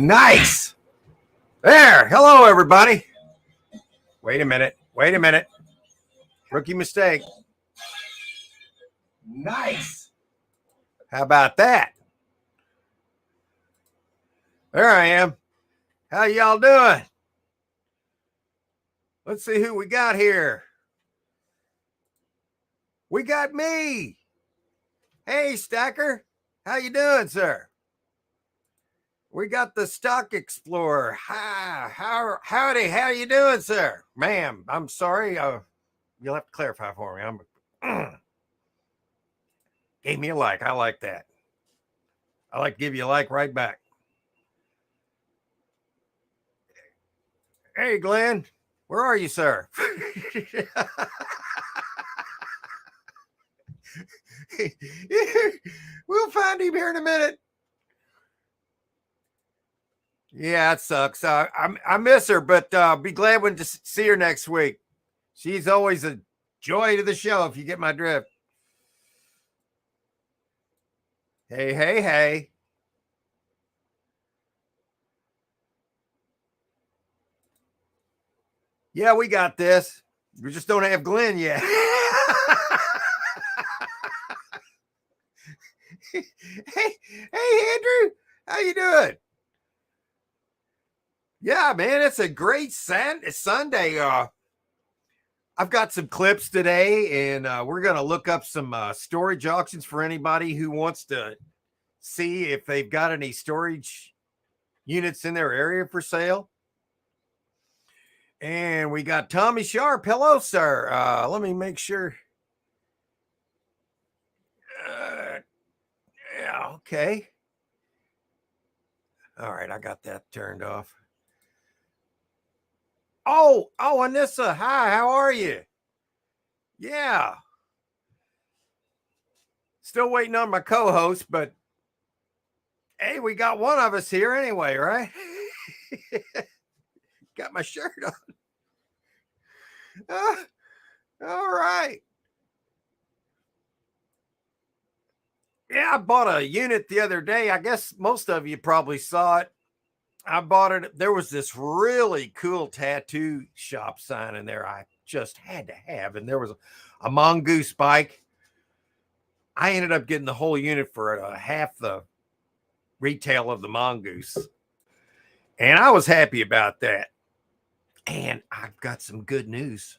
Nice. There. Hello, everybody. Wait a minute. Rookie mistake. Nice. How about that? There I am. How y'all doing? Let's see who we got here. We got me. Hey, Stacker. How you doing, sir? We got the Stock Explorer. Hi, howdy. How you doing, sir? Ma'am, I'm sorry. You'll have to clarify for me. Gave me a like. I like that. I like to give you a like right back. Hey, Glenn. Where are you, sir? We'll find him here in a minute. Yeah, it sucks. I miss her, but be glad when to see her next week. She's always a joy to the show, if you get my drift. Hey. Yeah, we got this. We just don't have Glenn yet. Hey, Andrew. How you doing? Yeah, man, it's a great Sunday. I've got some clips today, and we're going to look up some storage auctions for anybody who wants to see if they've got any storage units in their area for sale. And we got Tommy Sharp. Hello, sir. Let me make sure. Yeah, okay. All right, I got that turned off. Oh, Anissa. Hi, how are you? Yeah. Still waiting on my co-host, but hey, we got one of us here anyway, right? Got my shirt on. All right. Yeah, I bought a unit the other day. I guess most of you probably saw it. I bought it. There was this really cool tattoo shop sign in there I just had to have. And there was a mongoose bike. I ended up getting the whole unit for half the retail of the mongoose. And I was happy about that. And I've got some good news.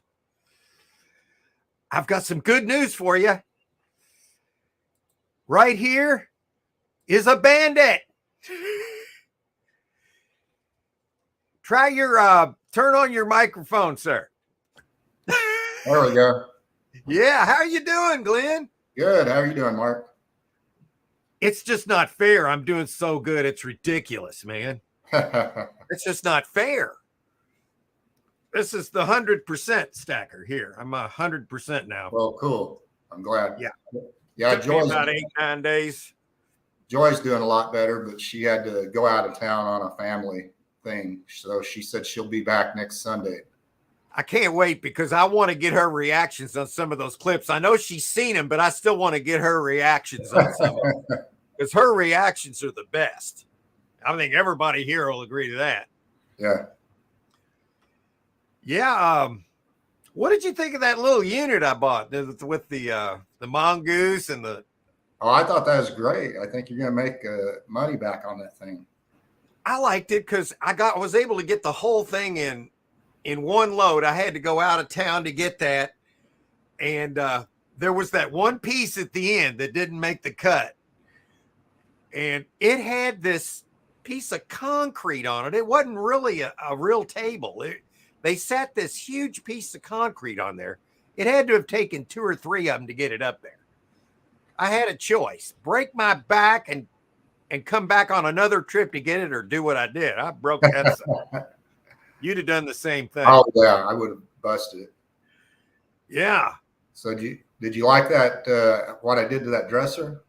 For you. Right here is a bandit. Try your turn on your microphone, sir. There we go. Yeah, how are you doing, Glenn? Good. How are you doing, Mark? It's just not fair. I'm doing so good. It's ridiculous, man. It's just not fair. This is the 100% stacker here. I'm 100% now. Well, cool. I'm glad. Yeah. Joy's about 8-9 days. Joy's doing a lot better, but she had to go out of town on a family thing. So she said she'll be back next Sunday. I can't wait because I want to get her reactions on some of those clips. I know she's seen them, but I still want to get her reactions on some of them because her reactions are the best. I think everybody here will agree to that. Yeah. Yeah. What did you think of that little unit I bought with the mongoose and the? Oh, I thought that was great. I think you're going to make money back on that thing. I liked it because I was able to get the whole thing in one load. I had to go out of town to get that. And there was that one piece at the end that didn't make the cut. And it had this piece of concrete on it. It wasn't really a real table. They set this huge piece of concrete on there. It had to have taken 2 or 3 of them to get it up there. I had a choice, break my back and come back on another trip to get it or do what I did. I broke that. You'd have done the same thing. Oh, yeah. I would have busted it. Yeah. So did you like that, what I did to that dresser?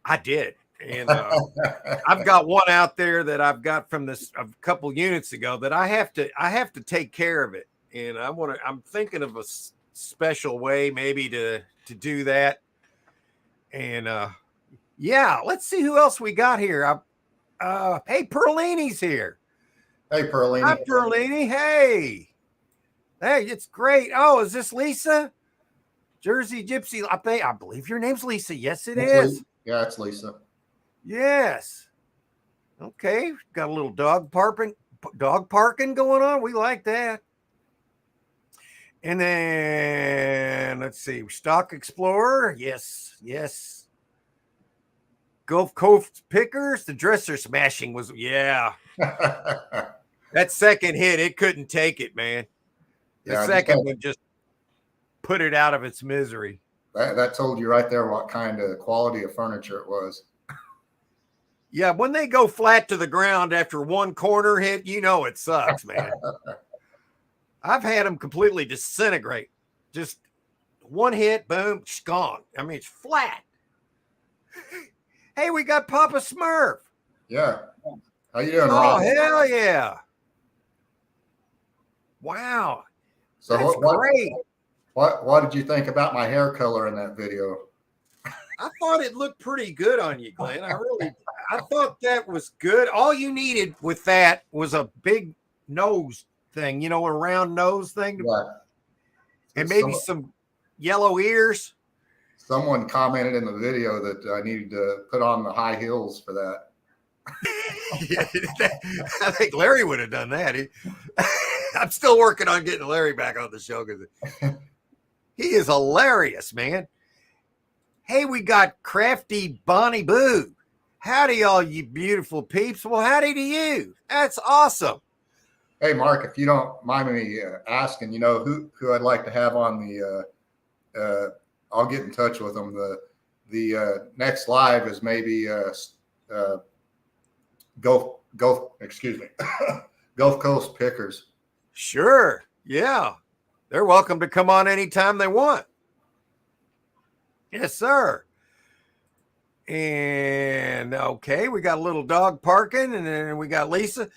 I did. And I've got one out there that I've got from a couple units ago that I have to take care of it. And I'm thinking of a special way maybe to do that. And yeah, let's see who else we got here. Hey, Perlini's here. Hey, Hi, Perlini. Perlini. Hey. Hey, it's great. Oh, is this Lisa? Jersey Gypsy. I believe your name's Lisa. Yes, it is. Yeah, it's Lisa. Yes. Okay. Got a little dog parking going on. We like that. And then let's see. Stock Explorer. Yes. Yes. Gulf Coast Pickers. The dresser smashing was, yeah. That second hit, it couldn't take it, man. The Yeah, second one just put it out of its misery. that told you right there what kind of quality of furniture it was. Yeah, when they go flat to the ground after one corner hit, you know it sucks, man. I've had them completely disintegrate. Just one hit, boom, it's gone. I mean, it's flat. Hey, we got Papa Smurf. Yeah. How you doing, Oh, Rob? hell yeah. Wow. So That's great. what did you think about my hair color in that video? I thought it looked pretty good on you, Glenn. I thought that was good. All you needed with that was a big nose thing, a round nose thing, Yeah. and maybe some yellow ears. Someone commented in the video that I needed to put on the high heels for that. Yeah, I think Larry would have done that. I'm still working on getting Larry back on the show because he is hilarious, man. Hey, we got Crafty Bonnie Boo. Howdy, all you beautiful peeps. Well, howdy to you. That's awesome. Hey, Mark, if you don't mind me asking, who I'd like to have on the. I'll get in touch with them. The next live is maybe Gulf Coast Pickers. Sure. Yeah. They're welcome to come on anytime they want. Yes, sir. And okay, we got a little dog parking, and then we got Lisa.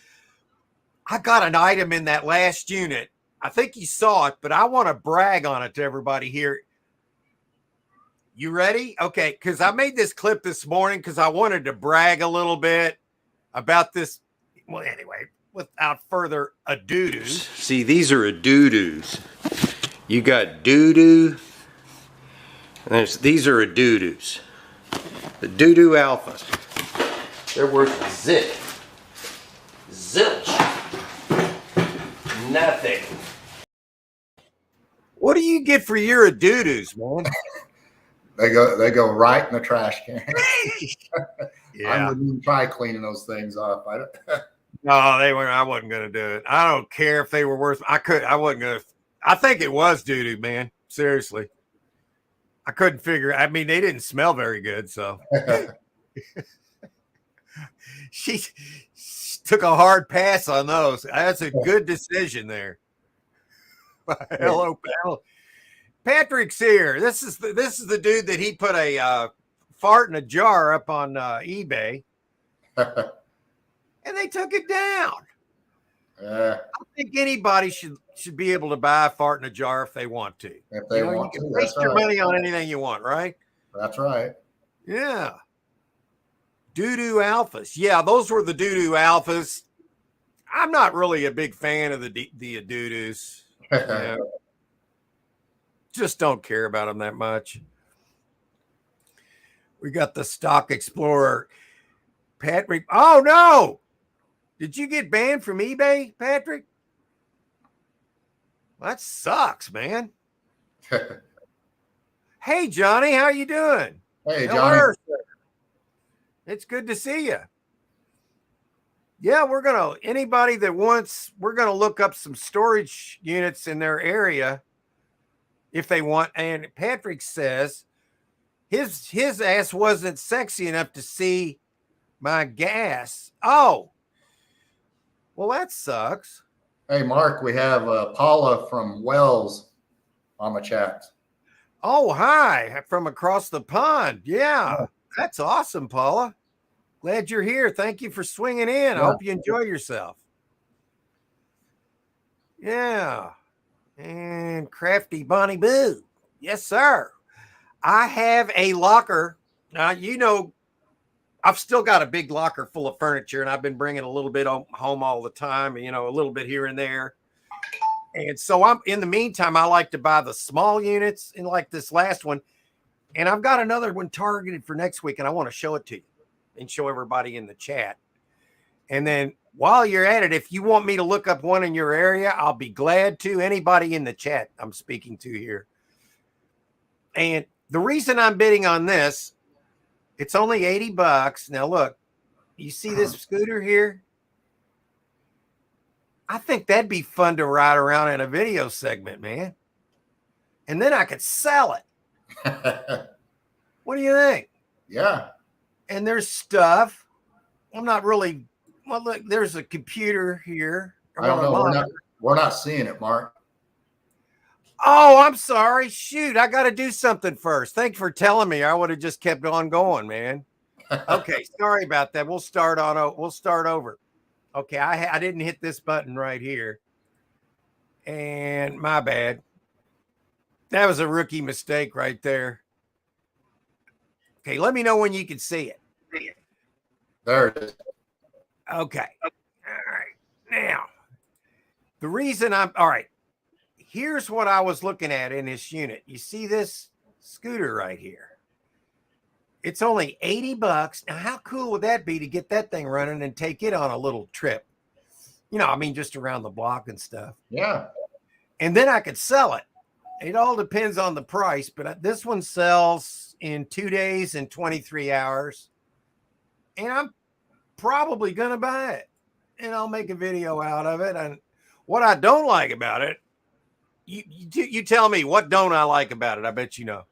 I got an item in that last unit. I think you saw it, but I want to brag on it to everybody here. You ready? Okay, because I made this clip this morning because I wanted to brag a little bit about this. Well, anyway, without further ado. See, these are doo-doos. You got doo-doo. These are doo-doos. The doo-doo alphas. They're worth zilch. Nothing. What do you get for your doo-doos, man? They go right in the trash can. Yeah. I wouldn't even try cleaning those things up. No, they weren't. I wasn't gonna do it. I don't care if they were worth. I wasn't gonna. I think it was doo-doo, man. Seriously. I couldn't figure. I mean, they didn't smell very good, so she took a hard pass on those. That's a good decision there. Hello, pal. Patrick's here. This is the dude that he put a fart in a jar up on eBay, and they took it down. I think anybody should be able to buy a fart in a jar if they want to. If they want you can to, waste your money on anything you want, right? That's right. Yeah. Doo-doo alphas. Yeah, those were the doo-doo alphas. I'm not really a big fan of the doo-doos. Yeah. Just don't care about them that much. We got the Stock Explorer. Patrick. Oh, no. Did you get banned from eBay, Patrick? That sucks, man. Hey, Johnny, how you doing? Hey, Johnny. It's good to see you. Yeah, anybody that wants, we're going to look up some storage units in their area if they want. And Patrick says his ass wasn't sexy enough to see my gas. Oh, well, that sucks. Hey, Mark, we have Paula from Wells on the chat. Oh, hi, from across the pond. Yeah, that's awesome, Paula. Glad you're here. Thank you for swinging in. I hope you enjoy yourself. Yeah. And Crafty Bonnie Boo. Yes, sir. I have a locker. Now, I've still got a big locker full of furniture, and I've been bringing a little bit home all the time, a little bit here and there. And so in the meantime, I like to buy the small units, and like this last one. And I've got another one targeted for next week, and I want to show it to you and show everybody in the chat. And then while you're at it, if you want me to look up one in your area, I'll be glad to. Anybody in the chat I'm speaking to here. And the reason I'm bidding on this, it's only $80. Now look, you see this scooter here? I think that'd be fun to ride around in a video segment, man. And then I could sell it. What do you think? Yeah. And there's stuff. I'm not really. Well, look, there's a computer here. I don't know. We're not seeing it, Mark. Oh, I'm sorry. Shoot, I got to do something first. Thanks for telling me. I would have just kept on going, man. Okay, sorry about that. We'll start over. Okay, I didn't hit this button right here, and my bad. That was a rookie mistake right there. Okay, let me know when you can see it. There it is. Okay. All right. Now, the reason all right. Here's what I was looking at in this unit. You see this scooter right here? It's only $80. Now, how cool would that be to get that thing running and take it on a little trip? Just around the block and stuff. Yeah. And then I could sell it. It all depends on the price, but this one sells in 2 days and 23 hours. And I'm probably going to buy it. And I'll make a video out of it. And what I don't like about it, you tell me, what don't I like about it? I bet you know.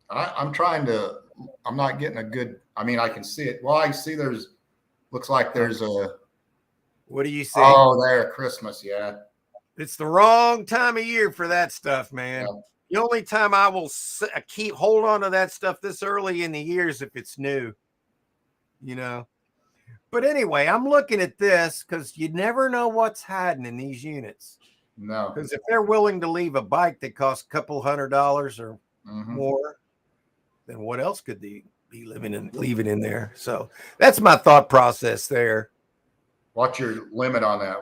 I'm not getting a good, I can see it. Well, I see looks like there's a. What do you see? Oh, there, Christmas, yeah. It's the wrong time of year for that stuff, man. Yeah. The only time I will hold on to that stuff this early in the year is if it's new, But anyway, I'm looking at this because you never know what's hiding in these units. No. Because if they're willing to leave a bike that costs a couple $100 or more, then what else could they be leaving in there? So that's my thought process there. What's your limit on that?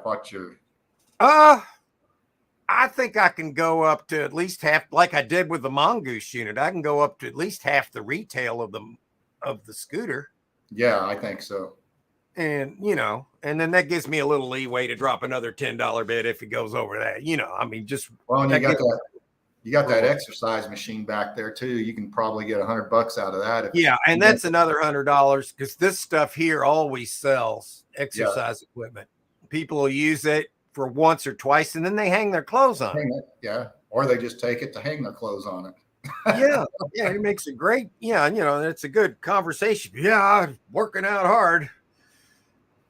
I think I can go up to at least half, like I did with the Mongoose unit. I can go up to at least half the retail of the scooter. Yeah, I think so. And and then that gives me a little leeway to drop another $10 bid if it goes over that. Well, and you got that exercise machine back there too. You can probably get $100 out of that. And that's another $100 because this stuff here always sells exercise equipment. People will use it for once or twice, and then they hang their clothes on it. Yeah, or they just take it to hang their clothes on it. Yeah, it makes a great. It's a good conversation. Yeah, I'm working out hard,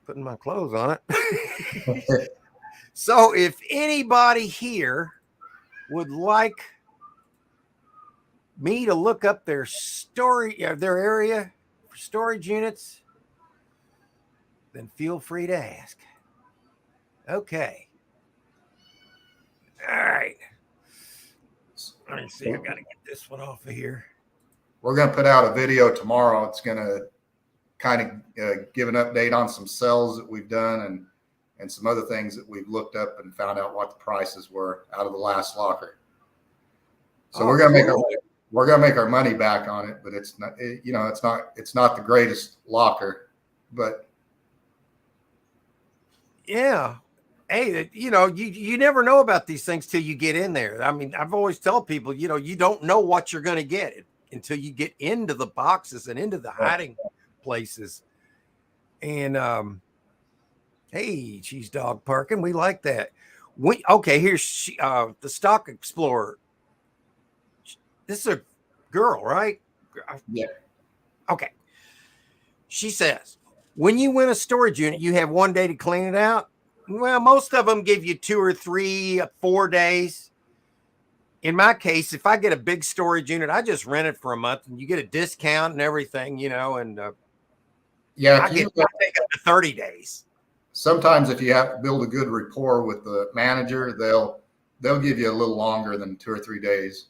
putting my clothes on it. So, if anybody here would like me to look up their area for storage units, then feel free to ask. Okay. All right. Let me see. I got to get this one off of here. We're going to put out a video tomorrow. It's going to kind of give an update on some sales that we've done and some other things that we've looked up and found out what the prices were out of the last locker. So we're going to make our money back on it, but it's not, it's not the greatest locker, but yeah. Hey, you never know about these things till you get in there. I've always told people, you don't know what you're going to get until you get into the boxes and into the hiding places. And, hey, cheese dog parking. We like that. Here's the Stock Explorer. This is a girl, right? Yeah. Okay. She says, when you win a storage unit, you have 1 day to clean it out. Well, most of them give you 2 or 3, 4 days. In my case, if I get a big storage unit, I just rent it for a month and you get a discount and everything, and I take up to 30 days. Sometimes if you have to build a good rapport with the manager, they'll give you a little longer than 2 or 3 days.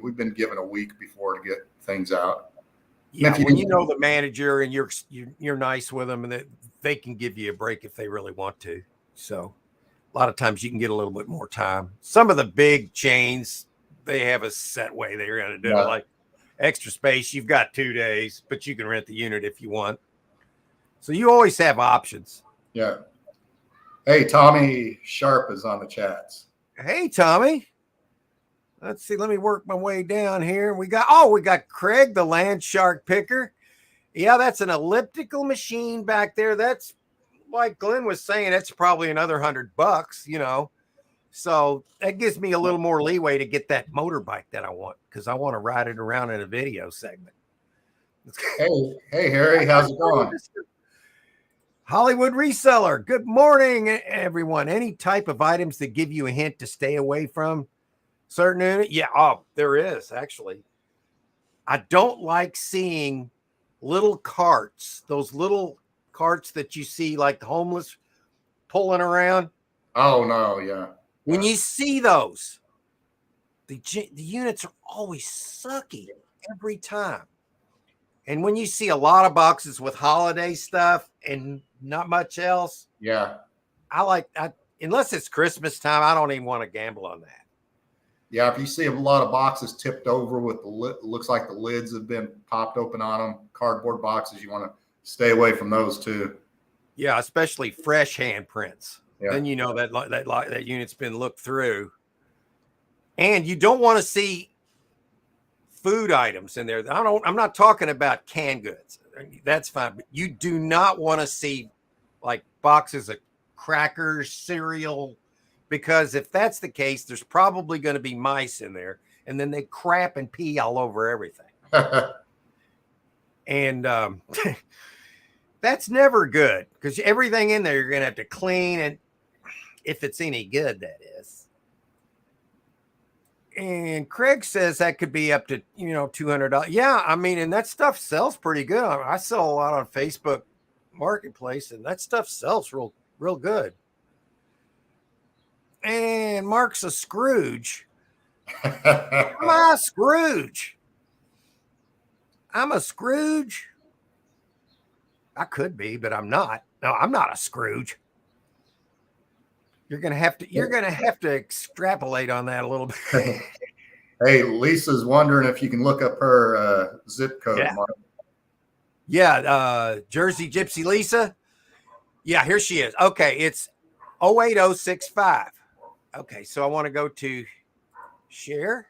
We've been given a week before to get things out. Yeah, If you when you know the manager and you're nice with them, and that they can give you a break if they really want to. So a lot of times you can get a little bit more time. Some of the big chains, they have a set way they're going to do it. yeah, Like Extra Space, you've got 2 days, but you can rent the unit if you want. So you always have options. yeah. Hey, Tommy Sharp is on the chats. Hey, Tommy. Let's see. Let me work my way down here. We got Craig, the land shark picker. Yeah, that's an elliptical machine back there. That's like Glenn was saying, it's probably another $100, So that gives me a little more leeway to get that motorbike that I want, because I want to ride it around in a video segment. Hey, Harry, how's it going? Hollywood Reseller. Good morning, everyone. Any type of items that give you a hint to stay away from certain? Yeah. Oh, there is actually. I don't like seeing little carts, those little carts that you see like the homeless pulling around. Oh no, yeah. When you see those, the units are always sucky every time. And when you see a lot of boxes with holiday stuff and not much else, Yeah. Unless it's Christmas time, I don't even want to gamble on that. Yeah, if you see a lot of boxes tipped over with looks like the lids have been popped open on them, cardboard boxes, you want to stay away from those too. Yeah, especially fresh handprints. Yeah. Then you know that unit's been looked through. And you don't want to see food items in there. I'm not talking about canned goods. That's fine, but you do not want to see like boxes of crackers, cereal, because if that's the case, there's probably going to be mice in there, and then they crap and pee all over everything. And that's never good, because everything in there you're going to have to clean, and if it's any good, that is. And Craig says that could be up to, $200. Yeah, I mean, and that stuff sells pretty good. I sell a lot on Facebook Marketplace, and that stuff sells real good. And Mark's a Scrooge. Am I a Scrooge? I'm a Scrooge. I could be, but I'm not. No, I'm not a Scrooge. You're gonna have to extrapolate on that a little bit. Hey, Lisa's wondering if you can look up her zip code. Yeah. Mark. Yeah, Jersey Gypsy Lisa. Yeah, here she is. Okay, it's 08065. Okay, so I want to go to share.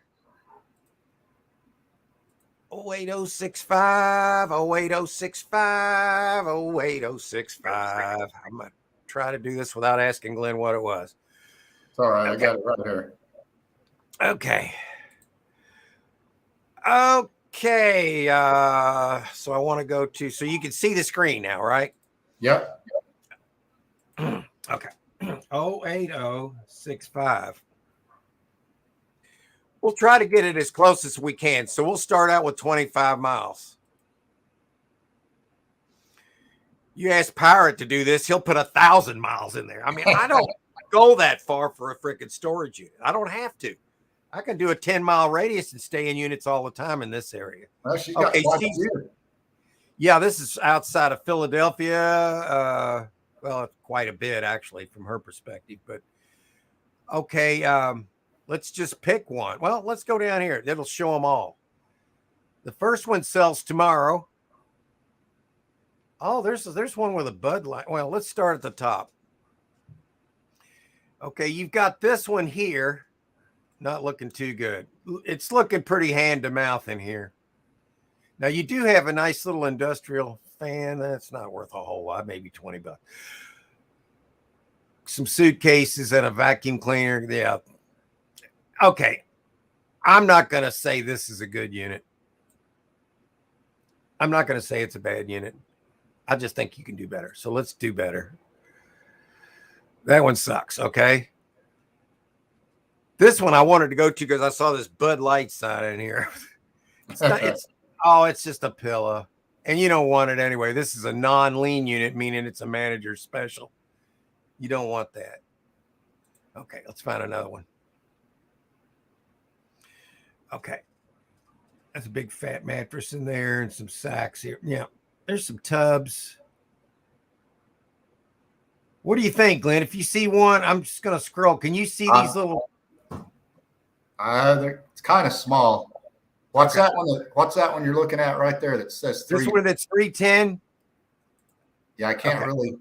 08065, 08065, 08065. I'm going to try to do this without asking Glenn what it was. It's all right. Okay. I got it right here. Okay. Okay. So I want to go to, so you can see the screen now, right? Yep. Okay. 08065. We'll try to get it as close as we can. So we'll start out with 25 miles. You ask Pirate to do this, he'll put 1,000 miles in there. I mean, I don't go that far for a freaking storage unit. I don't have to. I can do a 10-mile radius and stay in units all the time in this area. Well, she's got yeah, this is outside of Philadelphia. Well, quite a bit actually from her perspective, but okay. Let's just pick one. Well, let's go down here. It'll show them all. The first one sells tomorrow. Oh, there's one with a Bud Light. Well, let's start at the top. Okay, you've got this one here. Not looking too good. It's looking pretty hand to mouth in here. Now, you do have a nice little industrial fan. That's not worth a whole lot, maybe $20. Some suitcases and a vacuum cleaner. Yeah. Okay. I'm not going to say this is a good unit. I'm not going to say it's a bad unit. I just think you can do better. So let's do better. That one sucks. Okay. This one I wanted to go to because I saw this Bud Light sign in here. It's just a pillow. And you don't want it anyway. This is a non-lean unit, meaning it's a manager's special. You don't want that. Okay, let's find another one. Okay. That's a big fat mattress in there and some sacks here. Yeah. There's some tubs. What do you think, Glenn? If you see one, I'm just going to scroll. Can you see these little? It's kind of small. What's Okay. that one? What's that one you're looking at right there that says 3? This one that's 310. Yeah, I can't really.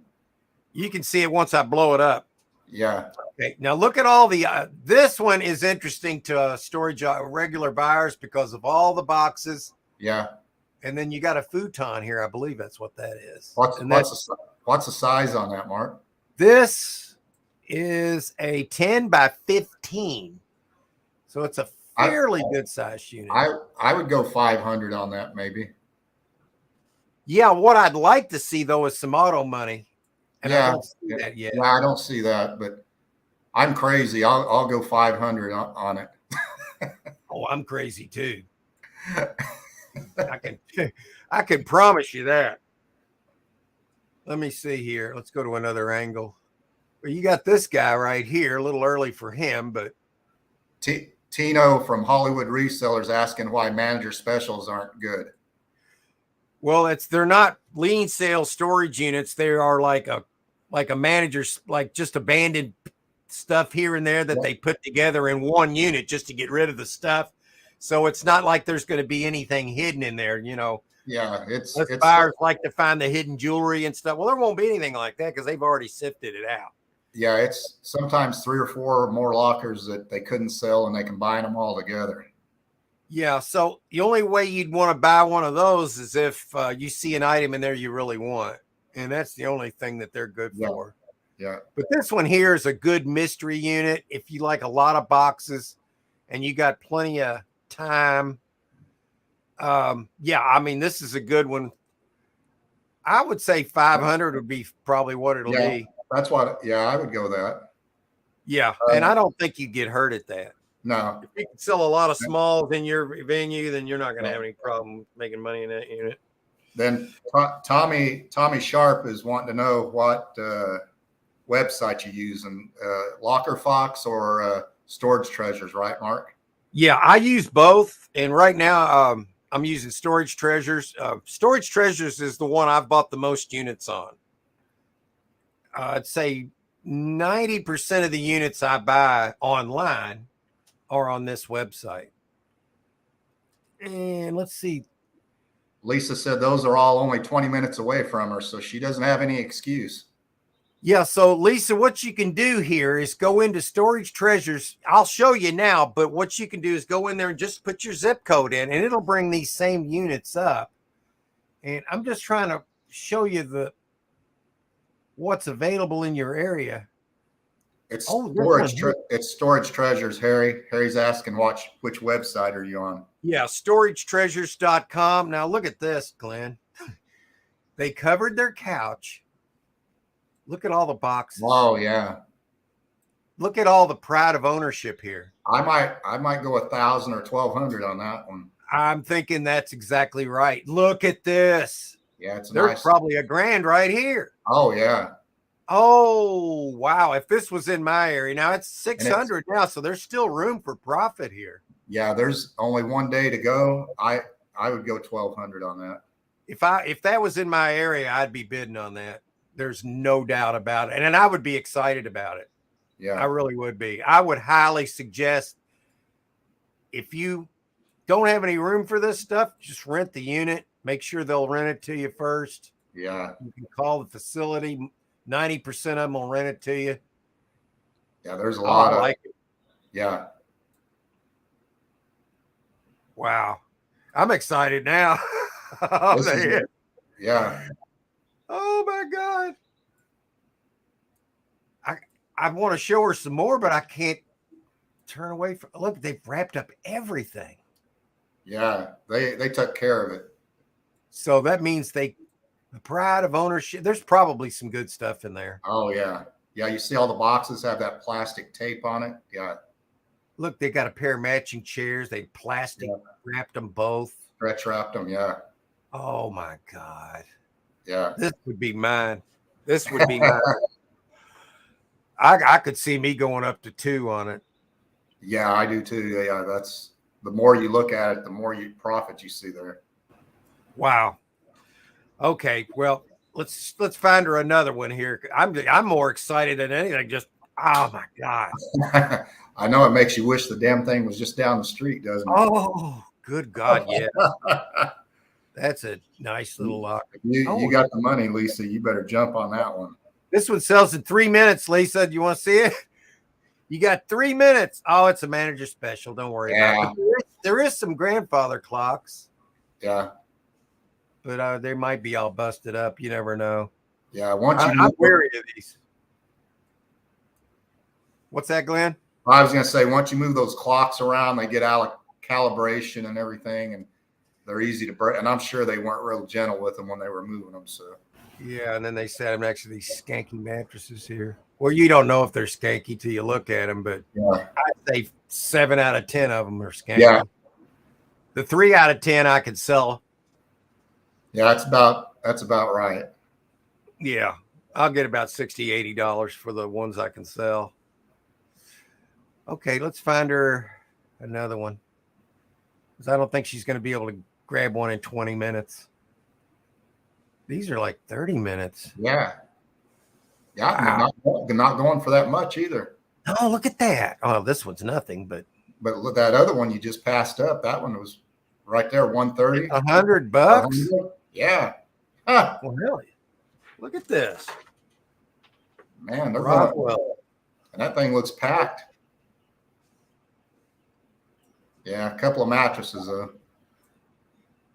You can see it once I blow it up. Yeah. Okay. Now look at all the. This one is interesting to storage regular buyers because of all the boxes. Yeah. And then you got a futon here. I believe that's what that is. What's the size on that, Mark? This is a 10 by 15. So it's a fairly good size unit. I would go 500 on that, maybe. Yeah, what I'd like to see though is some auto money. And yeah, I don't see that yet. Yeah, I don't see that, but I'm crazy. I'll go 500 on it. Oh, I'm crazy too. I can promise you that. Let me see here. Let's go to another angle. Well, you got this guy right here, a little early for him, but Tino from Hollywood Resellers asking why manager specials aren't good. Well, they're not lean sale storage units. They are like a manager's, like just abandoned stuff here and there that they put together in one unit just to get rid of the stuff. So it's not like there's going to be anything hidden in there, you know. Yeah, it's buyers like to find the hidden jewelry and stuff. Well, there won't be anything like that because they've already sifted it out. Yeah, it's sometimes 3 or 4 more lockers that they couldn't sell and they combine them all together. Yeah, so the only way you'd want to buy one of those is if you see an item in there you really want. And that's the only thing that they're good for. Yeah. But this one here is a good mystery unit. If you like a lot of boxes and you got plenty of time. Yeah, I mean, this is a good one. I would say 500 would be probably what it'll be. That's what, I would go that. Yeah, and I don't think you'd get hurt at that. No. If you can sell a lot of smalls in your venue, then you're not going to have any problem making money in that unit. Then Tommy Sharp is wanting to know what website you use, and Locker Fox or Storage Treasures, right, Mark? Yeah, I use both, and right now I'm using Storage Treasures. Storage Treasures is the one I've bought the most units on. I'd say 90% of the units I buy online are on this website. And let's see. Lisa said those are all only 20 minutes away from her, so she doesn't have any excuse. Yeah, so Lisa, what you can do here is go into Storage Treasures. I'll show you now, but what you can do is go in there and just put your zip code in, and it'll bring these same units up. And I'm just trying to show you what's available in your area. It's Storage Treasures, Harry. Harry's asking which website are you on? Yeah, storagetreasures.com. Now look at this, Glenn. They covered their couch. Look at all the boxes. Oh, yeah. Look at all the pride of ownership here. I might go 1,000 or 1,200 on that one. I'm thinking that's exactly right. Look at this. Yeah, There's probably $1,000 right here. Oh, yeah. Oh, wow. If this was in my area, now it's 600 now, so there's still room for profit here. Yeah, there's only one day to go. I would go 1,200 on that. If that was in my area, I'd be bidding on that. There's no doubt about it. And I would be excited about it. Yeah, I really would be. I would highly suggest, if you don't have any room for this stuff, just rent the unit. Make sure they'll rent it to you first. Yeah. You can call the facility. 90% of them will rent it to you. Yeah, there's a lot of like it. Yeah. Wow. I'm excited now. Yeah. Oh my God. I want to show her some more, but I can't turn away from. Look, they've wrapped up everything. Yeah, they took care of it. So that means the pride of ownership. There's probably some good stuff in there. Oh yeah. Yeah, you see all the boxes have that plastic tape on it. Yeah. Look, they got a pair of matching chairs. They plastic wrapped them both. Stretch wrapped them, yeah. Oh my God. Yeah. This would be mine. This would be mine. I could see me going up to 2 on it. Yeah, I do too. Yeah, the more you look at it, the more profit you see there. Wow. Okay. Well, let's find her another one here. I'm more excited than anything. Just oh my God. I know it makes you wish the damn thing was just down the street, doesn't it? Oh, good God, yeah. That's a nice little locker. You got the money, Lisa. You better jump on that one. This one sells in 3 minutes, Lisa. Do you want to see it? You got 3 minutes. Oh, it's a manager special. Don't worry about it. There is some grandfather clocks. Yeah. But they might be all busted up. You never know. Yeah. I'm wary of these. What's that, Glenn? I was going to say, once you move those clocks around, they get out of calibration and everything, and they're easy to break. And I'm sure they weren't real gentle with them when they were moving them. So. Yeah, and then they set them next to these skanky mattresses here. Well, you don't know if they're skanky till you look at them, but I'd say 7 out of 10 of them are skanky. Yeah. The 3 out of 10 I could sell. Yeah, that's about right. Yeah, I'll get about $60, $80 for the ones I can sell. Okay, let's find her another one. Because I don't think she's going to be able to grab one in 20 minutes. These are like 30 minutes. Yeah. Yeah, wow. Not going for that much either. Oh, look at that. Oh, this one's nothing, but look, that other one you just passed up, that one was right there, 130. $100? Yeah. Huh. Well, really? Look at this. Man, they're Rockwell. And that thing looks packed. Yeah, a couple of mattresses though.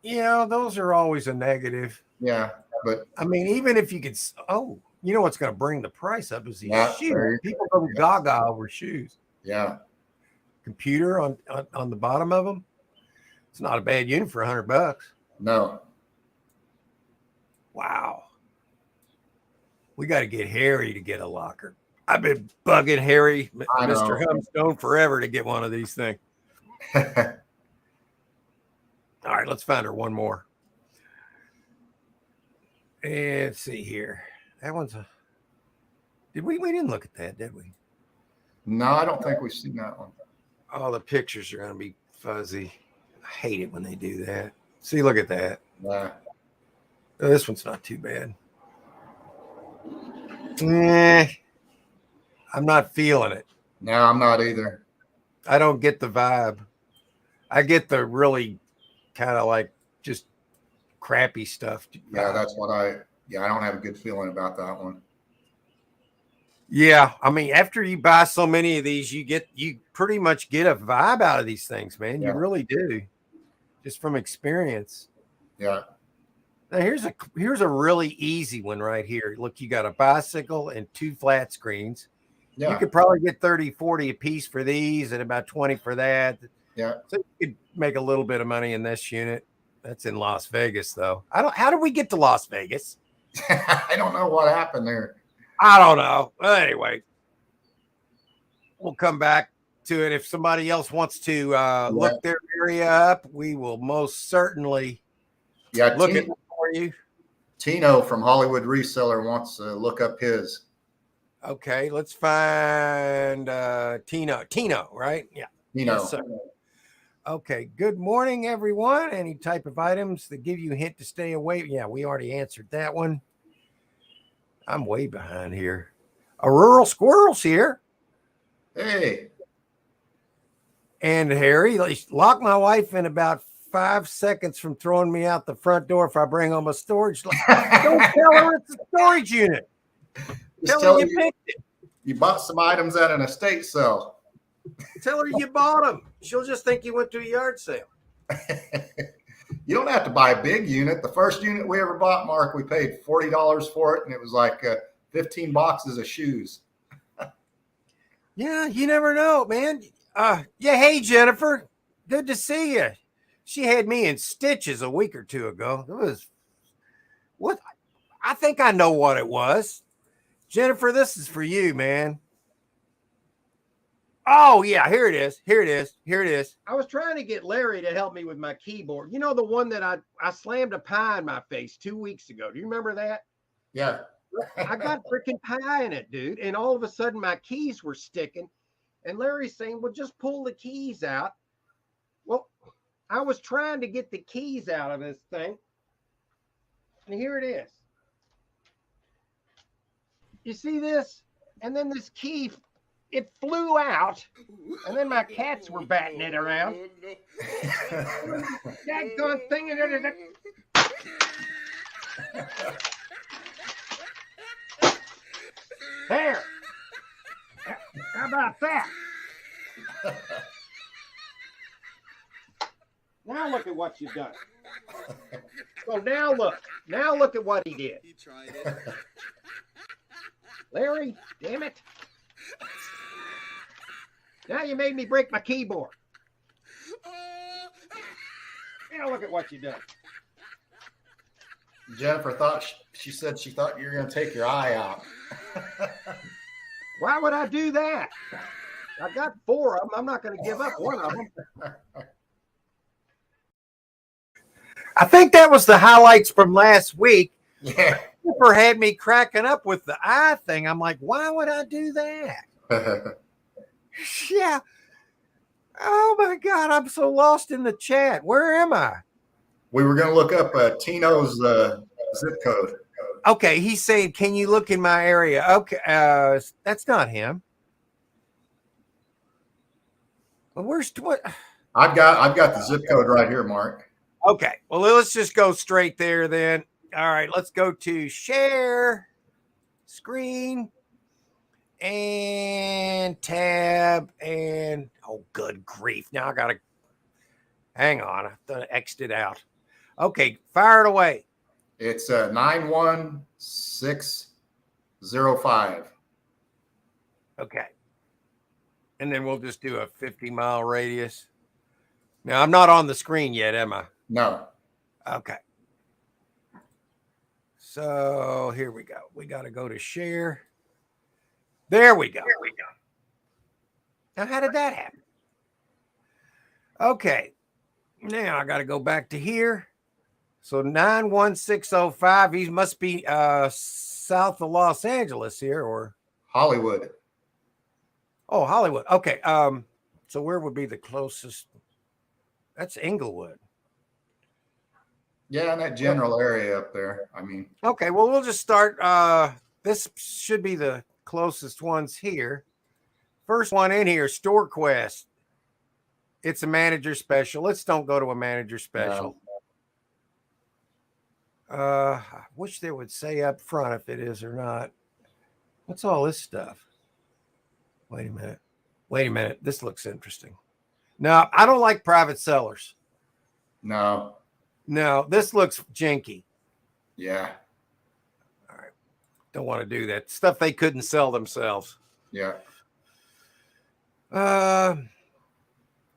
Yeah, those are always a negative. Yeah, but I mean, even if you could, you know what's going to bring the price up is these shoes. People go gaga over shoes. Yeah. Computer on the bottom of them. It's not a bad unit for $100. No. Wow. We got to get Harry to get a locker. I've been bugging Harry, Mr. Humstone, forever to get one of these things. All right, let's find her one more. And let's see here. That one's we didn't look at that, did we? No, I don't think we've seen that one. Oh, the pictures are going to be fuzzy. I hate it when they do that. See, look at that. Yeah. Oh, this one's not too bad. I'm not feeling it. No, I'm not either. I don't get the vibe. I get the really kind of like just crappy stuff. Yeah, that's what I don't have a good feeling about that one. Yeah, I mean, after you buy so many of these, you pretty much get a vibe out of these things, man. Yeah. You really do, just from experience. Yeah. Now here's a really easy one right here. Look, you got a bicycle and 2 flat screens. Yeah. You could probably get 30, 40 a piece for these and about 20 for that. Yeah. So you could make a little bit of money in this unit. That's in Las Vegas, though. How did we get to Las Vegas? I don't know what happened there. I don't know. Well, anyway, we'll come back to it. If somebody else wants to look their area up, we will most certainly look at it for you. Tino from Hollywood Reseller wants to look up his. Okay, let's find Tino. Tino, right? Yeah. Tino. Yes, sir. Okay, good morning, everyone. Any type of items that give you a hint to stay away? Yeah, we already answered that one. I'm way behind here. A rural squirrel's here. Hey. And Harry, lock my wife in about 5 seconds from throwing me out the front door if I bring home a storage. Don't tell her it's a storage unit. Tell her you picked it. You bought some items at an estate sale. Tell her you bought them. She'll just think you went to a yard sale. You don't have to buy a big unit. The first unit we ever bought, Mark, we paid $40 for it, and it was like 15 boxes of shoes. Yeah, you never know, man. Yeah, hey, Jennifer. Good to see you. She had me in stitches a week or two ago. It was what? I think I know what it was. Jennifer, this is for you, man. Oh, yeah, here it is. Here it is. Here it is. I was trying to get Larry to help me with my keyboard. You know, the one that I slammed a pie in my face 2 weeks ago. Do you remember that? Yeah. I got freaking pie in it, dude. And all of a sudden my keys were sticking. And Larry's saying, well, just pull the keys out. Well, I was trying to get the keys out of this thing, and here it is. You see this? And then this key, it flew out, and then my cats were batting it around. Daggone thing. There. How about that? Now look at what you've done. So now look at what he did. He tried it. Larry, damn it. Now you made me break my keyboard. Now look at what you've done. Jennifer thought she said she thought you were going to take your eye out. Why would I do that? I got 4 of them. I'm not going to give up one of them. I think that was the highlights from last week. Yeah. Cooper had me cracking up with the eye thing. I'm like, why would I do that? Yeah. Oh my God, I'm so lost in the chat. Where am I? We were going to look up Tino's zip code. Okay, he's saying, can you look in my area? Okay, that's not him. Well, where's what? I've got the zip code right here, Mark. Okay, well, let's just go straight there then. All right, let's go to share screen and tab and oh, good grief. Now I got to hang on. I thought I X'd it out. Okay, fire it away. It's 91605. Okay. And then we'll just do a 50-mile radius. Now, I'm not on the screen yet, am I? No. Okay. So here we go. We got to go to share. There we go. Now, how did that happen? Okay. Now I got to go back to here. So 91605. He must be south of Los Angeles here, or Hollywood. Oh, Hollywood. Okay. So where would be the closest? That's Inglewood. Yeah, in that general area up there. I mean. Okay. Well, we'll just start. This should be the closest ones here. First one in here, StoreQuest. It's a manager special. Let's don't go to a manager special. I wish they would say up front if it is or not. What's all this stuff? Wait a minute. This looks interesting. No, I don't like private sellers. No, this looks janky. Yeah. All right. Don't want to do that. Stuff they couldn't sell themselves. Yeah.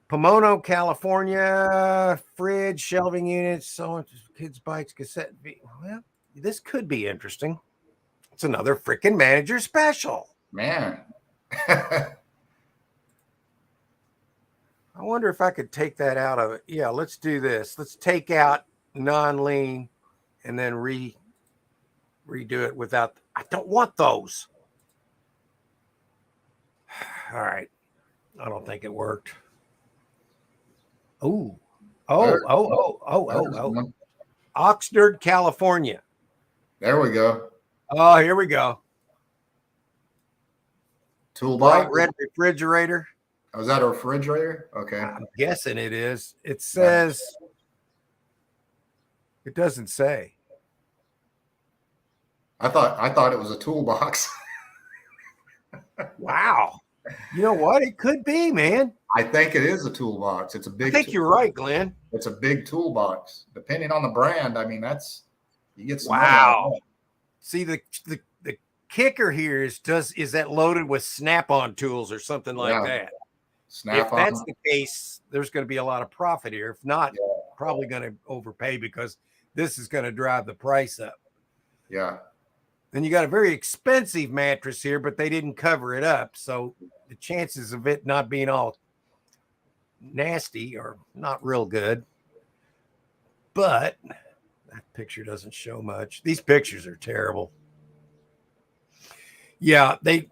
Pomona, California, fridge, shelving units, so on, kids' bikes, cassette. Well, this could be interesting. It's another freaking manager special. Man. I wonder if I could take that out of it. Yeah, let's do this. Let's take out non-lean and then redo it without. I don't want those. All right. I don't think it worked. Oh. Oxnard, California. There we go. Oh, here we go. Toolbox. Bright red refrigerator. Oh, is that a refrigerator? Okay. I'm guessing it is. It says, it doesn't say. I thought it was a toolbox. Wow. You know what? It could be, man. I think it is a toolbox. It's a big. I think you're right, Glenn. It's a big toolbox. Depending on the brand, I mean, you get some. Wow. See, the kicker here is that loaded with snap-on tools or something like that? If that's the case, there's going to be a lot of profit here. If not, probably going to overpay because this is going to drive the price up. Yeah. Then you got a very expensive mattress here, but they didn't cover it up. So the chances of it not being all nasty are not real good. But that picture doesn't show much. These pictures are terrible. Yeah, it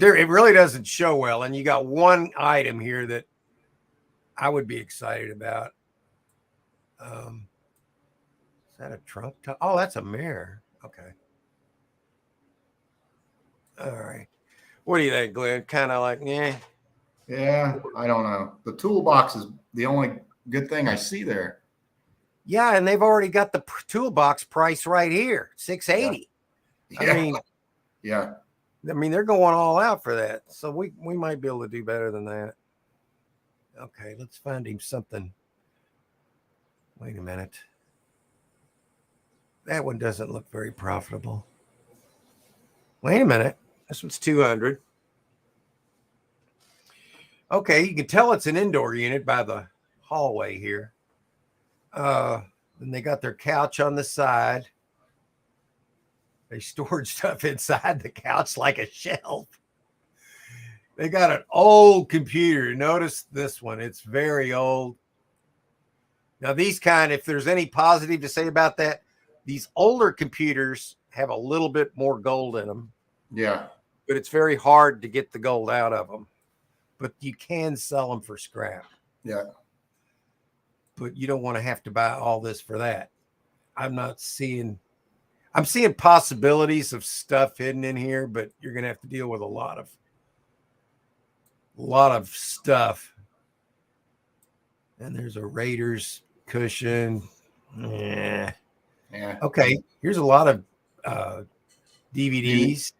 really doesn't show well. And you got one item here that I would be excited about. Is that a trunk top? Oh, that's a mirror. Okay. All right. What do you think, Glenn? Kind of like, yeah. Yeah, I don't know. The toolbox is the only good thing I see there. Yeah, and they've already got the toolbox price right here, $680. Yeah. Yeah. Yeah. I mean, they're going all out for that. So we might be able to do better than that. Okay, let's find him something. Wait a minute. That one doesn't look very profitable. Wait a minute. This one's 200. Okay, you can tell it's an indoor unit by the hallway here. And they got their couch on the side. They stored stuff inside the couch like a shelf. They got an old computer. Notice this one. It's very old. Now, these kind, if there's any positive to say about that, these older computers have a little bit more gold in them. Yeah. But it's very hard to get the gold out of them. But you can sell them for scrap. Yeah. But you don't want to have to buy all this for that. I'm seeing possibilities of stuff hidden in here, but you're going to have to deal with a lot of stuff. And there's a Raiders cushion. Yeah. Okay. Here's a lot of DVDs.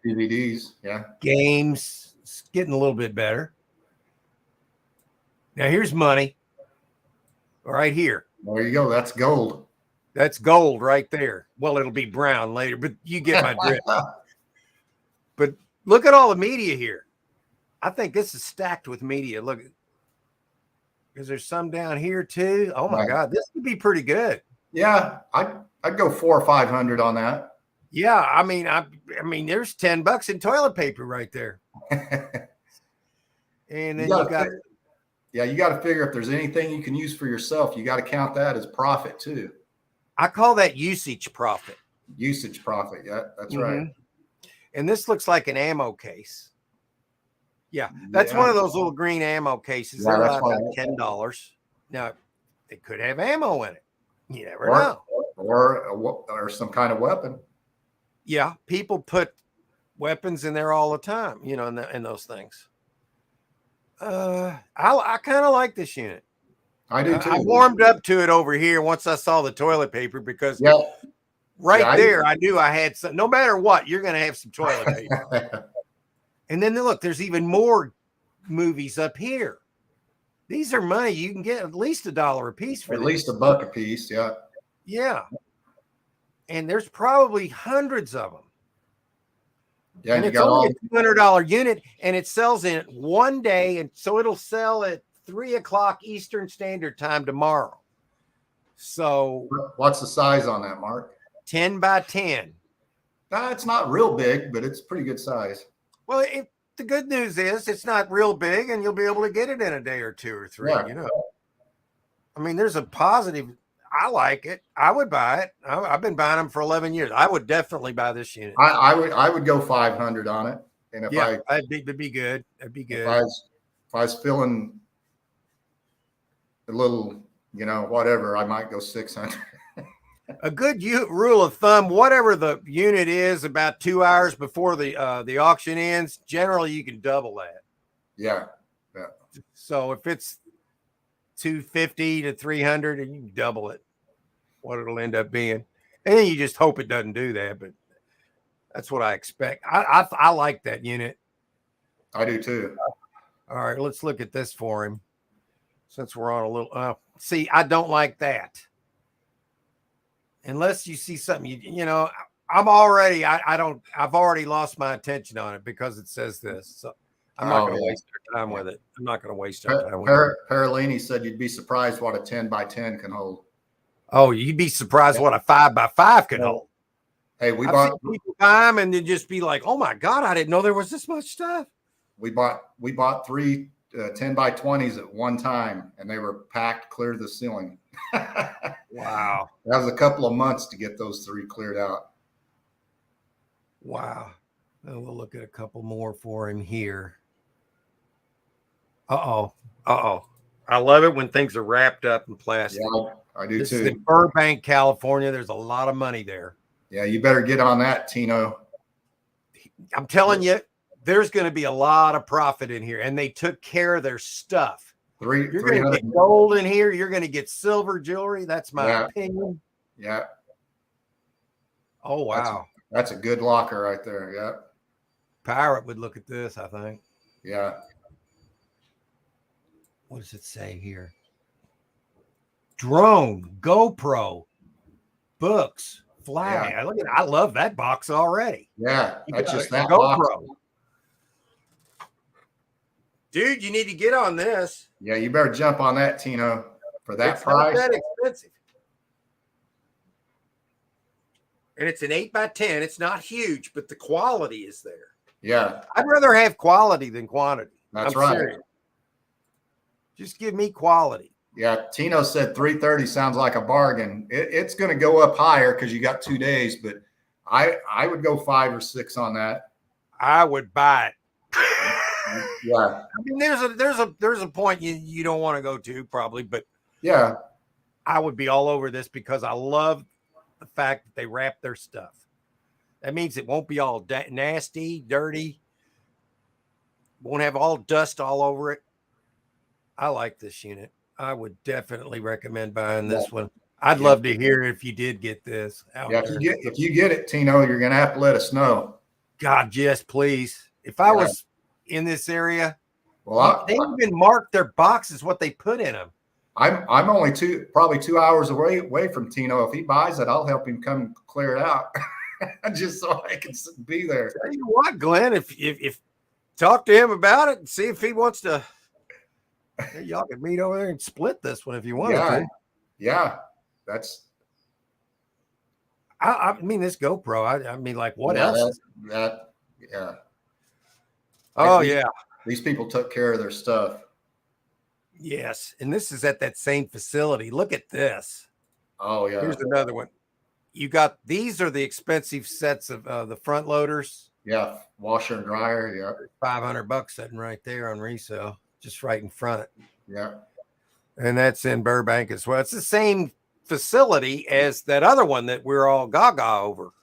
Yeah. Games. It's getting a little bit better. Now here's money. Right here. There you go. That's gold. That's gold right there. Well, it'll be brown later, but you get my drift. But look at all the media here. I think this is stacked with media. Look, because there's some down here too. Oh my God, this could be pretty good. Yeah, I'd go 400 or 500 on that. Yeah, I mean, there's $10 in toilet paper right there. And then you got. Yeah, you got to figure if there's anything you can use for yourself, you got to count that as profit too. I call that usage profit. Usage profit. Yeah, that's right. And this looks like an ammo case. Yeah, that's one of those little green ammo cases. They're about $10. Now, they could have ammo in it. You never know. Or some kind of weapon. Yeah, people put weapons in there all the time, in those things. I kind of like this unit. I do too. I warmed up to it over here once I saw the toilet paper because there I knew I had some. No matter what, you're going to have some toilet paper. And then look, there's even more movies up here. These are money you can get at least $1 a piece for. At least $1 a piece, yeah. Yeah. And there's probably hundreds of them. Yeah, and it's only a $200 unit, and it sells in one day, and so it'll sell at 3:00 Eastern Standard Time tomorrow. So, what's the size on that, Mark? 10 by 10. It's not real big, but it's pretty good size. Well, the good news is it's not real big, and you'll be able to get it in a day or two or three. Yeah. I mean, there's a positive. I like it. I would buy it. I've been buying them for 11 years. I would definitely buy this unit. I would go 500 on it. And if that'd be good. That'd be good. If I was feeling a little, whatever, I might go 600. A good rule of thumb, whatever the unit is, about 2 hours before the auction ends, generally you can double that. Yeah. So if it's 250 to 300, and you can double it, what it'll end up being. And then you just hope it doesn't do that, but that's what I expect. I like that unit. I do too. All right, let's look at this for him. Since we're on a little, see, I don't like that. Unless you see something, I've already lost my attention on it because it says this. So I'm not going to waste our time with it. I'm not going to waste our time with it. Parolini said you'd be surprised what a 10 by 10 can hold. Oh, you'd be surprised what a 5 by 5 can hold. Hey, I've seen people buy them and then just be like, "Oh my God, I didn't know there was this much stuff." We bought 3 10 by 20s at one time, and they were packed clear to the ceiling. Wow. That was a couple of months to get those 3 cleared out. Wow. And we'll look at a couple more for him here. Uh-oh. I love it when things are wrapped up in plastic. Yeah, I do This is too. in Burbank, California. There's a lot of money there. Yeah, you better get on that, Tino. I'm telling you, there's going to be a lot of profit in here, and they took care of their stuff. You're going to 300. get gold in here. You're going to get silver jewelry. That's my opinion. Yeah. Oh, wow. That's a good locker right there. Yeah. Pirate would look at this, I think. Yeah. What does it say here? Drone, GoPro, books, flag. Yeah. Look at, I love that box already. Yeah. That's just that GoPro. box. Dude, you need to get on this. Yeah, you better jump on that, Tino, for that It's price. not that expensive. And it's an 8x10. It's not huge, but the quality is there. Yeah. I'd rather have quality than quantity. That's I'm right. serious. Just give me quality. Yeah, Tino said 330 sounds like a bargain. It's going to go up higher because you got 2 days, but I would go 5 or 6 on that. I would buy it. Yeah. I mean, there's a point you don't want to go to probably, but yeah, I would be all over this because I love the fact that they wrap their stuff. That means it won't be all nasty, dirty. Won't have all dust all over it. I like this unit. I would definitely recommend buying this one. I'd love to hear if you did get this out there. if you get it, Tino, you're going to have to let us know. God, yes, please. If I was in this area, well, they even marked their boxes what they put in them. I'm only probably 2 hours away from Tino. If he buys it, I'll help him come clear it out, just so I can be there. Tell you what, Glenn, if talk to him about it and see if he wants to. Y'all can meet over there and split this one if you want to. Yeah, that's. I mean, this GoPro. I mean, like, what else? Yeah. Oh, yeah. These people took care of their stuff. Yes, and this is at that same facility. Look at this. Oh, yeah. Here's another one. You got these are the expensive sets of the front loaders. Yeah, washer and dryer. Yeah, $500 sitting right there on resale, just right in front. Yeah, and that's in Burbank as well. It's the same facility as that other one that we're all gaga over.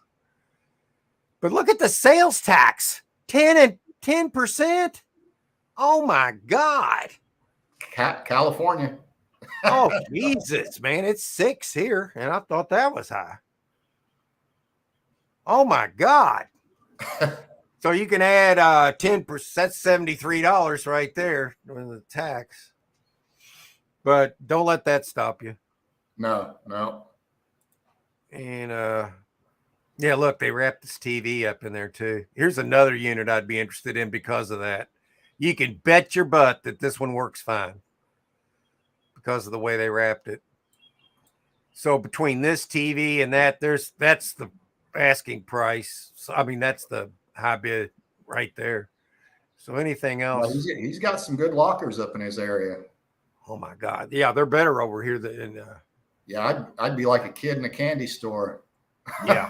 But look at the sales tax, 10%. Oh my God. California. Oh, Jesus, man. It's 6 here. And I thought that was high. Oh my God. So you can add 10%. That's $73 right there with the tax. But don't let that stop you. No. And yeah, look, they wrapped this TV up in there too. Here's another unit I'd be interested in because of that. You can bet your butt that this one works fine because of the way they wrapped it. So between this TV and that, that's the asking price. So I mean, that's the high bid right there. So anything else? Well, he's got some good lockers up in his area. Oh my God. Yeah, they're better over here than yeah, I'd be like a kid in a candy store. Yeah.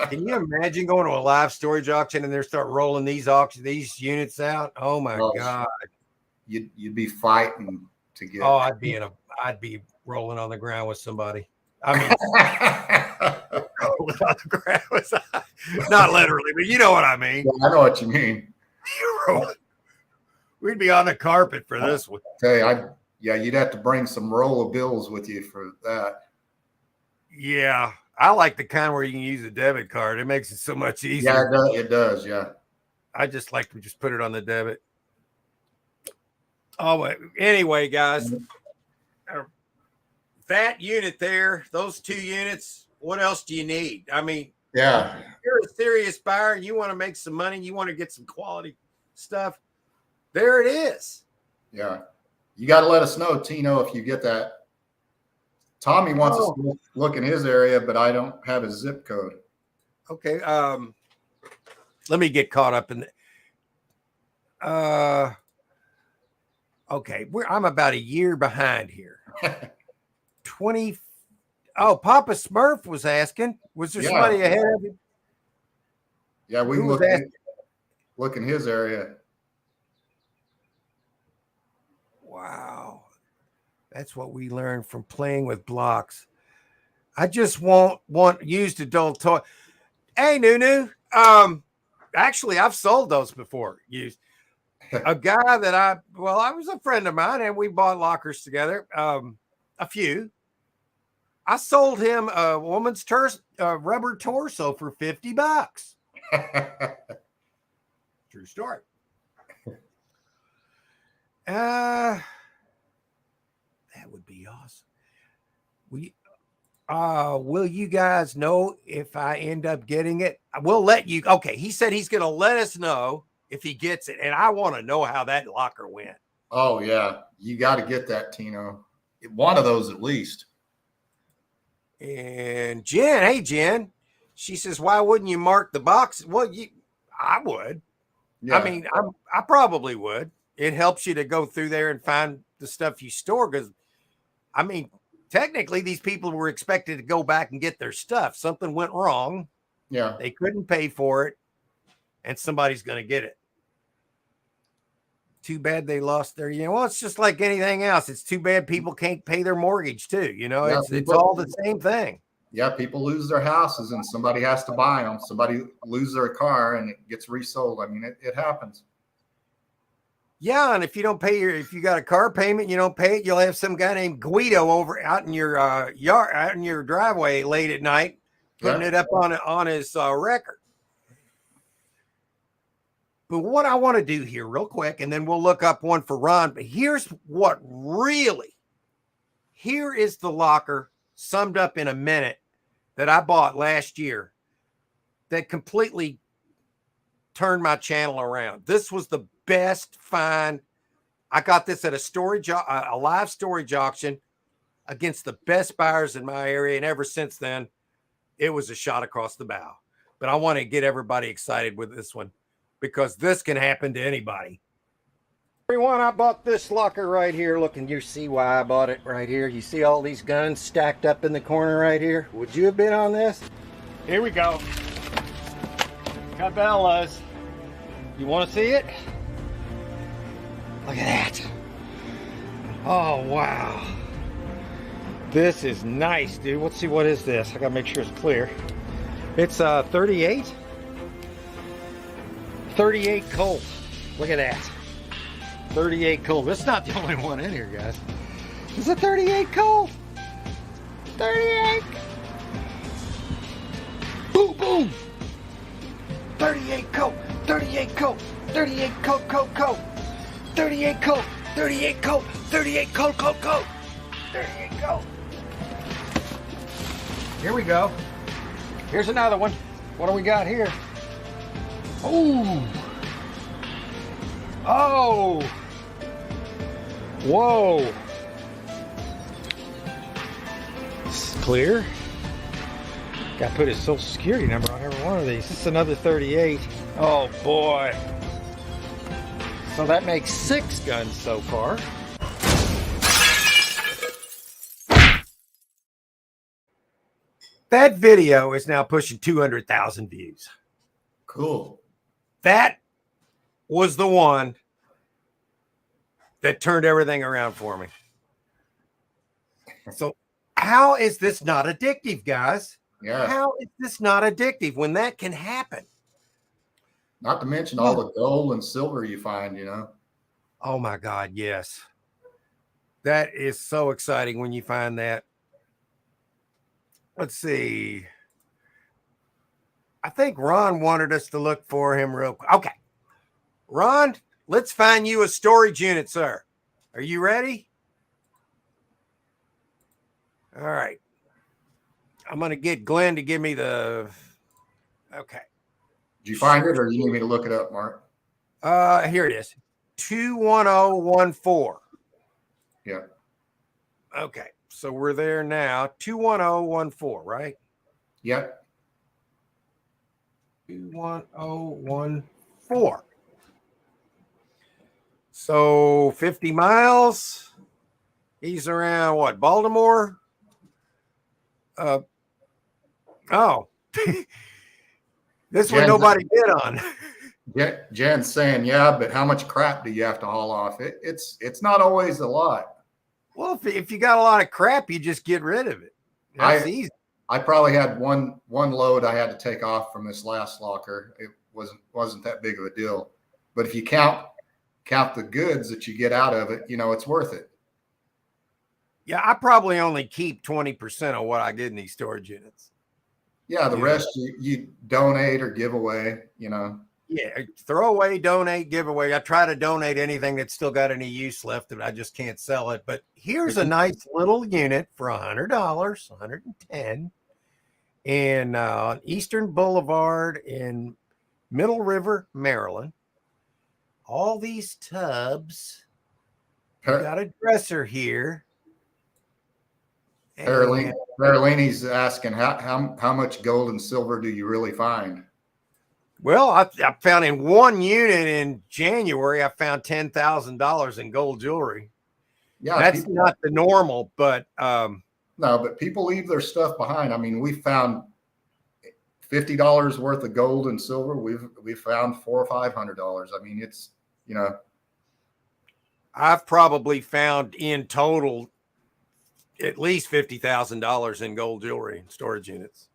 Can you imagine going to a live storage auction and they start rolling these units out? Oh my God. You'd be fighting to get. Oh, I'd be rolling on the ground with somebody. I mean, rolling on the ground with not literally, but you know what I mean. Yeah, I know what you mean. We'd be on the carpet for this one. Okay, you'd have to bring some roll of bills with you for that. Yeah, I like the kind where you can use a debit card. It makes it so much easier. Yeah, it does. Yeah. I just like to just put it on the debit. Oh, anyway, guys, that unit there, those 2 units, what else do you need? I mean, yeah, if you're a serious buyer and you want to make some money, you want to get some quality stuff, there it is. Yeah. You got to let us know, Tino, if you get that. Tommy wants us to look in his area, but I don't have his zip code. Okay. Let me get caught up in okay. I'm about a year behind here. 20. Oh, Papa Smurf was asking. Was there somebody ahead of him? Yeah, we can look in his area. Wow. That's what we learned from playing with blocks. I just won't want used adult toy. Hey, Nunu. Actually, I've sold those before. Used. A guy that I was a friend of mine, and we bought lockers together. A few. I sold him a woman's rubber torso for $50. True story. That would be awesome. Will you guys know if I end up getting it? We'll let you. Okay, he said he's going to let us know if he gets it, and I want to know how that locker went. Oh yeah, you got to get that, Tino. One of those at least. And Jen, hey Jen, she says, "Why wouldn't you mark the box?" Well, I would. Yeah. I mean, I probably would. It helps you to go through there and find the stuff you store because, I mean, technically these people were expected to go back and get their stuff. Something went wrong. Yeah. They couldn't pay for it, and somebody's going to get it. Too bad they lost their, well, it's just like anything else. It's too bad people can't pay their mortgage too. Yeah, it's all the same thing. Yeah, people lose their houses and somebody has to buy them. Somebody loses their car and it gets resold. I mean, it happens. Yeah, and if you don't pay if you got a car payment, you don't pay it, you'll have some guy named Guido out in your yard, out in your driveway late at night, putting it up on his record. But what I want to do here real quick, and then we'll look up one for Ron, but here is the locker summed up in a minute that I bought last year that completely turned my channel around. This was the best find. I got this at a live storage auction against the best buyers in my area, and ever since then, it was a shot across the bow. But I want to get everybody excited with this one, because this can happen to anybody. Everyone, I bought this locker right here. Look, and you see why I bought it right here. You see all these guns stacked up in the corner right here? Would you have been on this? Here we go. Cabela's. You want to see it? Look at that. Oh, wow. This is nice, dude. Let's see, what is this? I gotta make sure it's clear. It's 38. 38 Colt. Look at that. 38 Colt. This is not the only one in here, guys. It's a 38 Colt. 38. Boom, boom. 38 Colt. 38 Colt. 38 Colt, Colt. 38 Colt. 38 Colt. 38 Colt, Colt. 38 Colt. Here we go. Here's another one. What do we got here? Ooh. Oh. Whoa. This is clear. Got to put his social security number on every one of these. This is another 38. Oh boy. So that makes 6 guns so far. That video is now pushing 200,000 views. Cool. That was the one that turned everything around for me. So how is this not addictive, guys? Yeah. How is this not addictive when that can happen? Not to mention all the gold and silver you find, Oh my God, yes. That is so exciting when you find that. Let's see. I think Ron wanted us to look for him real quick. Okay. Ron, let's find you a storage unit, sir. Are you ready? All right. I'm going to get Glenn to give me the... Okay. Did you find it, or do you need me to look it up, Mark? Here it is. 21014. Yeah. Okay. So we're there now. 21014, right? Yep. 21014. So 50 miles. He's around what? Baltimore? Oh. This one nobody bid on. Jen's saying, yeah, but how much crap do you have to haul off? It's not always a lot. Well, if you got a lot of crap, you just get rid of it. That's easy. I probably had one load I had to take off from this last locker. It wasn't that big of a deal. But if you count the goods that you get out of it, you know, it's worth it. Yeah, I probably only keep 20% of what I get in these storage units. Yeah, the rest you donate or give away, you know. Yeah, throw away, donate, give away. I try to donate anything that's still got any use left that I just can't sell it. But here's a nice little unit for $100, $110 in Eastern Boulevard in Middle River, Maryland. All these tubs. Got a dresser here. Carolini's asking how much gold and silver do you really find? Well, I found in one unit in January, I found $10,000 in gold jewelry. Yeah, that's not the normal, but no, but people leave their stuff behind. I mean, we found $50 worth of gold and silver. We've found $400 or $500. I mean, it's, you know, I've probably found in total at least $50,000 in gold jewelry and storage units.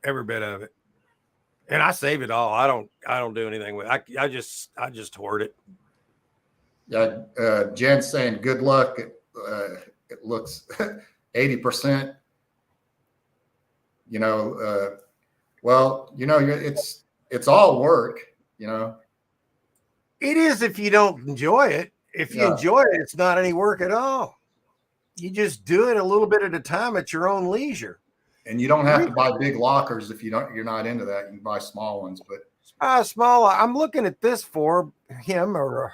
Every bit of it. And I save it all. I don't do anything with it. I just hoard it. Yeah. Jen's saying good luck. It looks 80%. You know, well, you know, it's all work, you know. It is if you don't enjoy it. If you enjoy it, it's not any work at all. You just do it a little bit at a time at your own leisure. And you don't have to buy big lockers if you're not into that. You can buy small ones, but small. I'm looking at this for him, or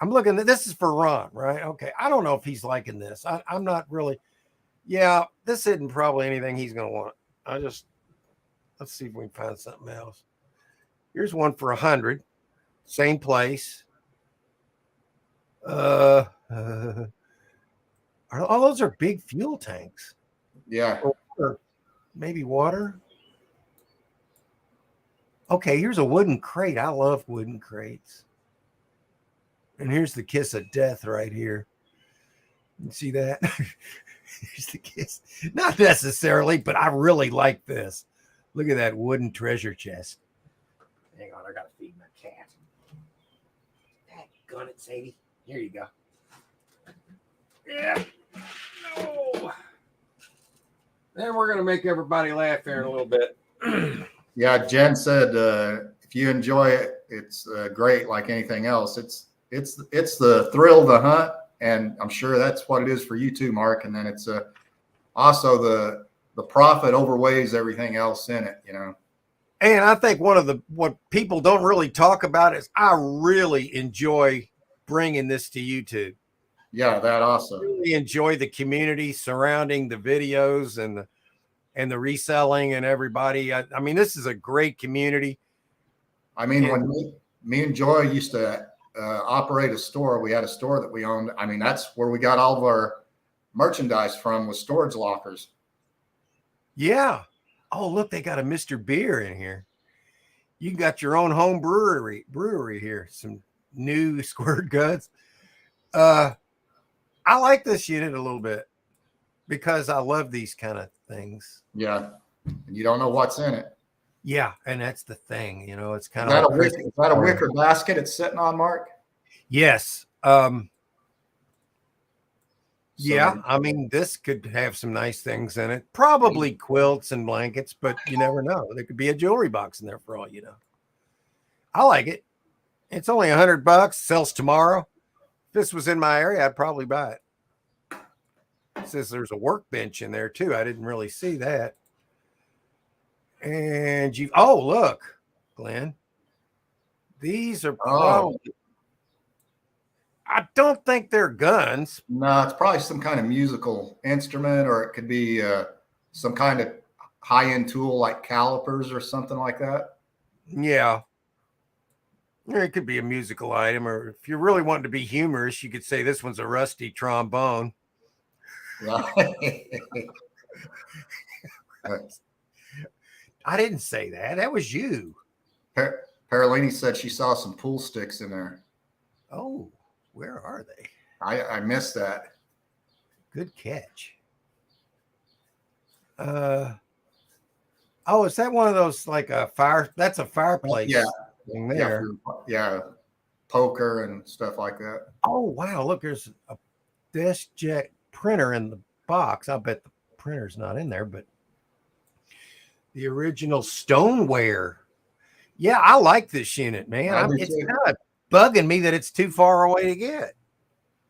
I'm looking at this is for Ron, right? Okay. I don't know if he's liking this. I'm not really. Yeah, this isn't probably anything he's gonna want. Let's see if we can find something else. Here's one for 100, same place. All those are big fuel tanks. Yeah. Or maybe water. Okay, here's a wooden crate. I love wooden crates. And here's the kiss of death right here. You see that? Here's the kiss. Not necessarily, but I really like this. Look at that wooden treasure chest. Hang on, I gotta feed my cat. Gun it, Sadie. Here you go. Yeah. No. Then we're going to make everybody laugh here in a little bit. Yeah, Jen said if you enjoy it, it's great like anything else. It's the thrill of the hunt, and I'm sure that's what it is for you too, Mark. And then it's also the profit outweighs everything else in it, you know. And I think what people don't really talk about is I really enjoy bringing this to YouTube. Yeah, that also. I really enjoy the community surrounding the videos and the reselling and everybody. I mean, this is a great community. I mean, when me and Joy used to operate a store, we had a store that we owned. I mean, that's where we got all of our merchandise from, was storage lockers. Yeah. Oh, look, they got a Mr. Beer in here. You got your own home brewery here. Some new squirt guns. I like this unit a little bit because I love these kind of things. Yeah. And you don't know what's in it. Yeah. And that's the thing, you know, it's kind of. Is that a wicker basket it's sitting on, Mark? Yes. Yeah. I mean, this could have some nice things in it. Probably quilts and blankets, but you never know. There could be a jewelry box in there for all you know. I like it. It's only $100. Sells tomorrow. If this was in my area, I'd probably buy it. It says there's a workbench in there too. I didn't really see that. And look, Glenn. These are probably. I don't think they're guns. No, it's probably some kind of musical instrument, or it could be some kind of high-end tool like calipers or something like that. Yeah. It could be a musical item, or if you're really wanting to be humorous, you could say this one's a rusty trombone. Right. I didn't say that. That was you. Paralini said she saw some pool sticks in there. Oh, where are they? I missed that. Good catch. Oh, is that one of those like a fire? That's a fireplace. Yeah. Thing there. Yeah. Poker and stuff like that. Oh, wow. Look, there's a DeskJet printer in the box. I bet the printer's not in there, but the original stoneware. Yeah, I like this unit, man. It's kind of bugging me that it's too far away to get.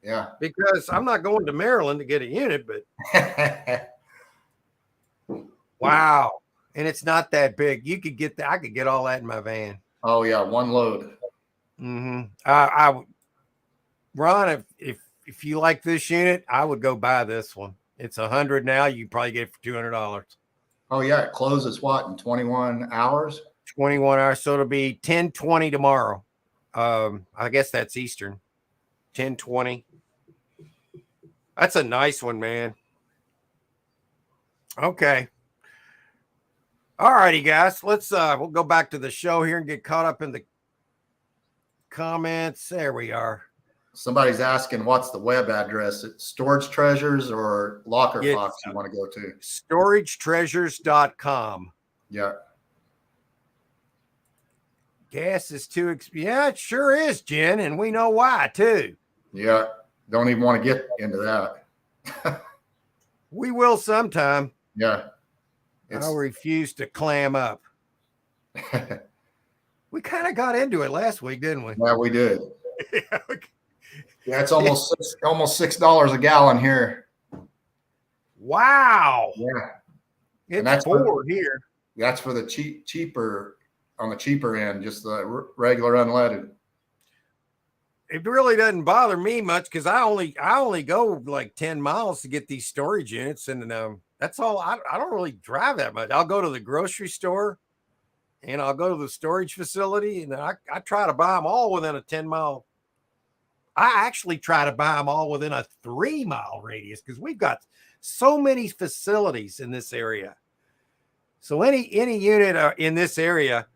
Yeah. Because I'm not going to Maryland to get a unit, but wow. And it's not that big. You could get that. I could get all that in my van. Oh yeah, one load. I Ron, if you like this unit, I would go buy this one. It's $100 now. You probably get it for $200. Oh yeah, it closes what in 21 hours? 21 hours. So it'll be 10:20 tomorrow. I guess that's Eastern. 10:20. That's a nice one, man. Okay. All righty, guys. Let's we'll go back to the show here and get caught up in the comments. There we are. Somebody's asking what's the web address? It's Storage Treasures or Locker Fox you want to go to? StorageTreasures.com. Yeah. Gas is too expensive. Yeah, it sure is, Jen, and we know why too. Yeah. Don't even want to get into that. We will sometime. Yeah. I'll refuse to clam up. We kind of got into it last week, didn't we? Yeah, we did. Yeah, it's almost $6 a gallon here. Wow. Yeah. It's $4 here. That's for the cheaper on the cheaper end, just the regular unleaded. It really doesn't bother me much because I only go like 10 miles to get these storage units, and that's all. I don't really drive that much. I'll go to the grocery store, and I'll go to the storage facility, and I try to buy them all within a 10-mile. I actually try to buy them all within a 3-mile radius because we've got so many facilities in this area. So any unit in this area,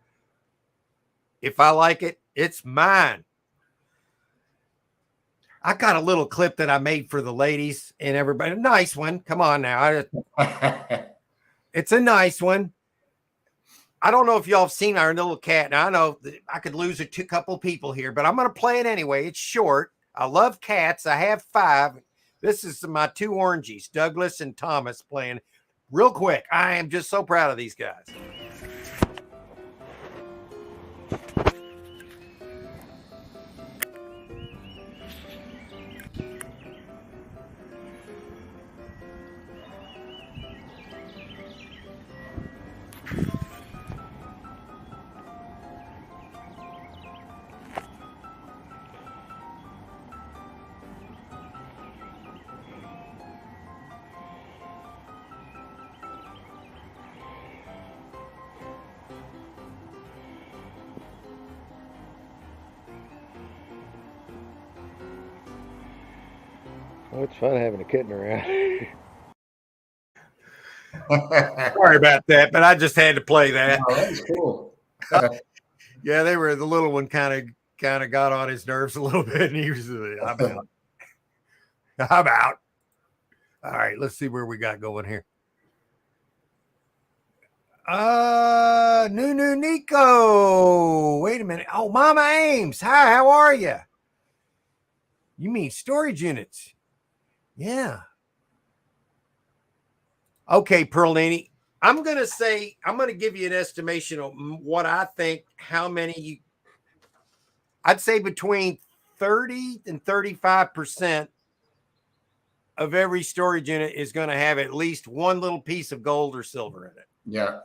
if I like it, it's mine. I got a little clip that I made for the ladies and everybody. Nice one. Come on now. It's a nice one. I don't know if y'all have seen our little cat. Now, I know that I could lose a couple people here, but I'm going to play it anyway. It's short. I love cats. I have 5. This is my 2 orangies, Douglas and Thomas, playing real quick. I am just so proud of these guys. Well, it's fun having a kitten around. Sorry about that, but I just had to play that. Oh, that's cool. Yeah, they were the little one kind of got on his nerves a little bit, and he was I'm out. I'm out. All right, let's see where we got going here. New Nico. Wait a minute. Oh, Mama Ames. Hi, how are you? You mean storage units? Yeah. Okay, Perlini. I'm going to give you an estimation of what I think, how many I'd say between 30 and 35% of every storage unit is going to have at least one little piece of gold or silver in it. Yeah.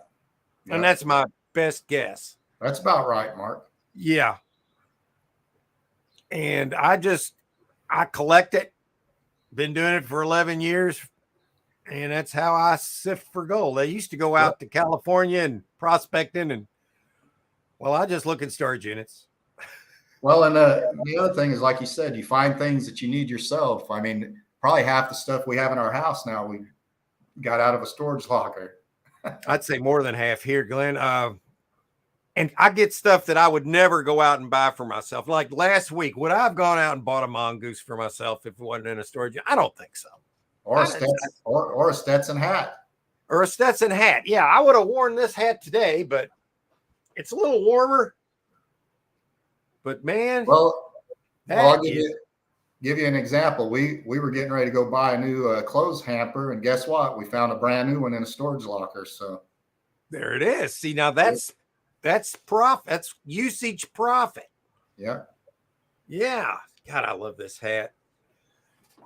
And that's my best guess. That's about right, Mark. Yeah. And I collect it. Been doing it for 11 years. And that's how I sift for gold. I used to go out to California and prospecting, and I just look at storage units. Well, and the other thing is, like you said, you find things that you need yourself. I mean, probably half the stuff we have in our house now we got out of a storage locker. I'd say more than half here, Glenn. And I get stuff that I would never go out and buy for myself. Like last week, would I have gone out and bought a mongoose for myself if it wasn't in a storage? I don't think so. Or a Stetson, or a Stetson hat. Or a Stetson hat. Yeah, I would have worn this hat today, but it's a little warmer. But man, well I'll give you an example. We were getting ready to go buy a new clothes hamper, and guess what? We found a brand new one in a storage locker. So there it is. See, now that's profit. That's usage profit. Yeah. Yeah. God, I love this hat.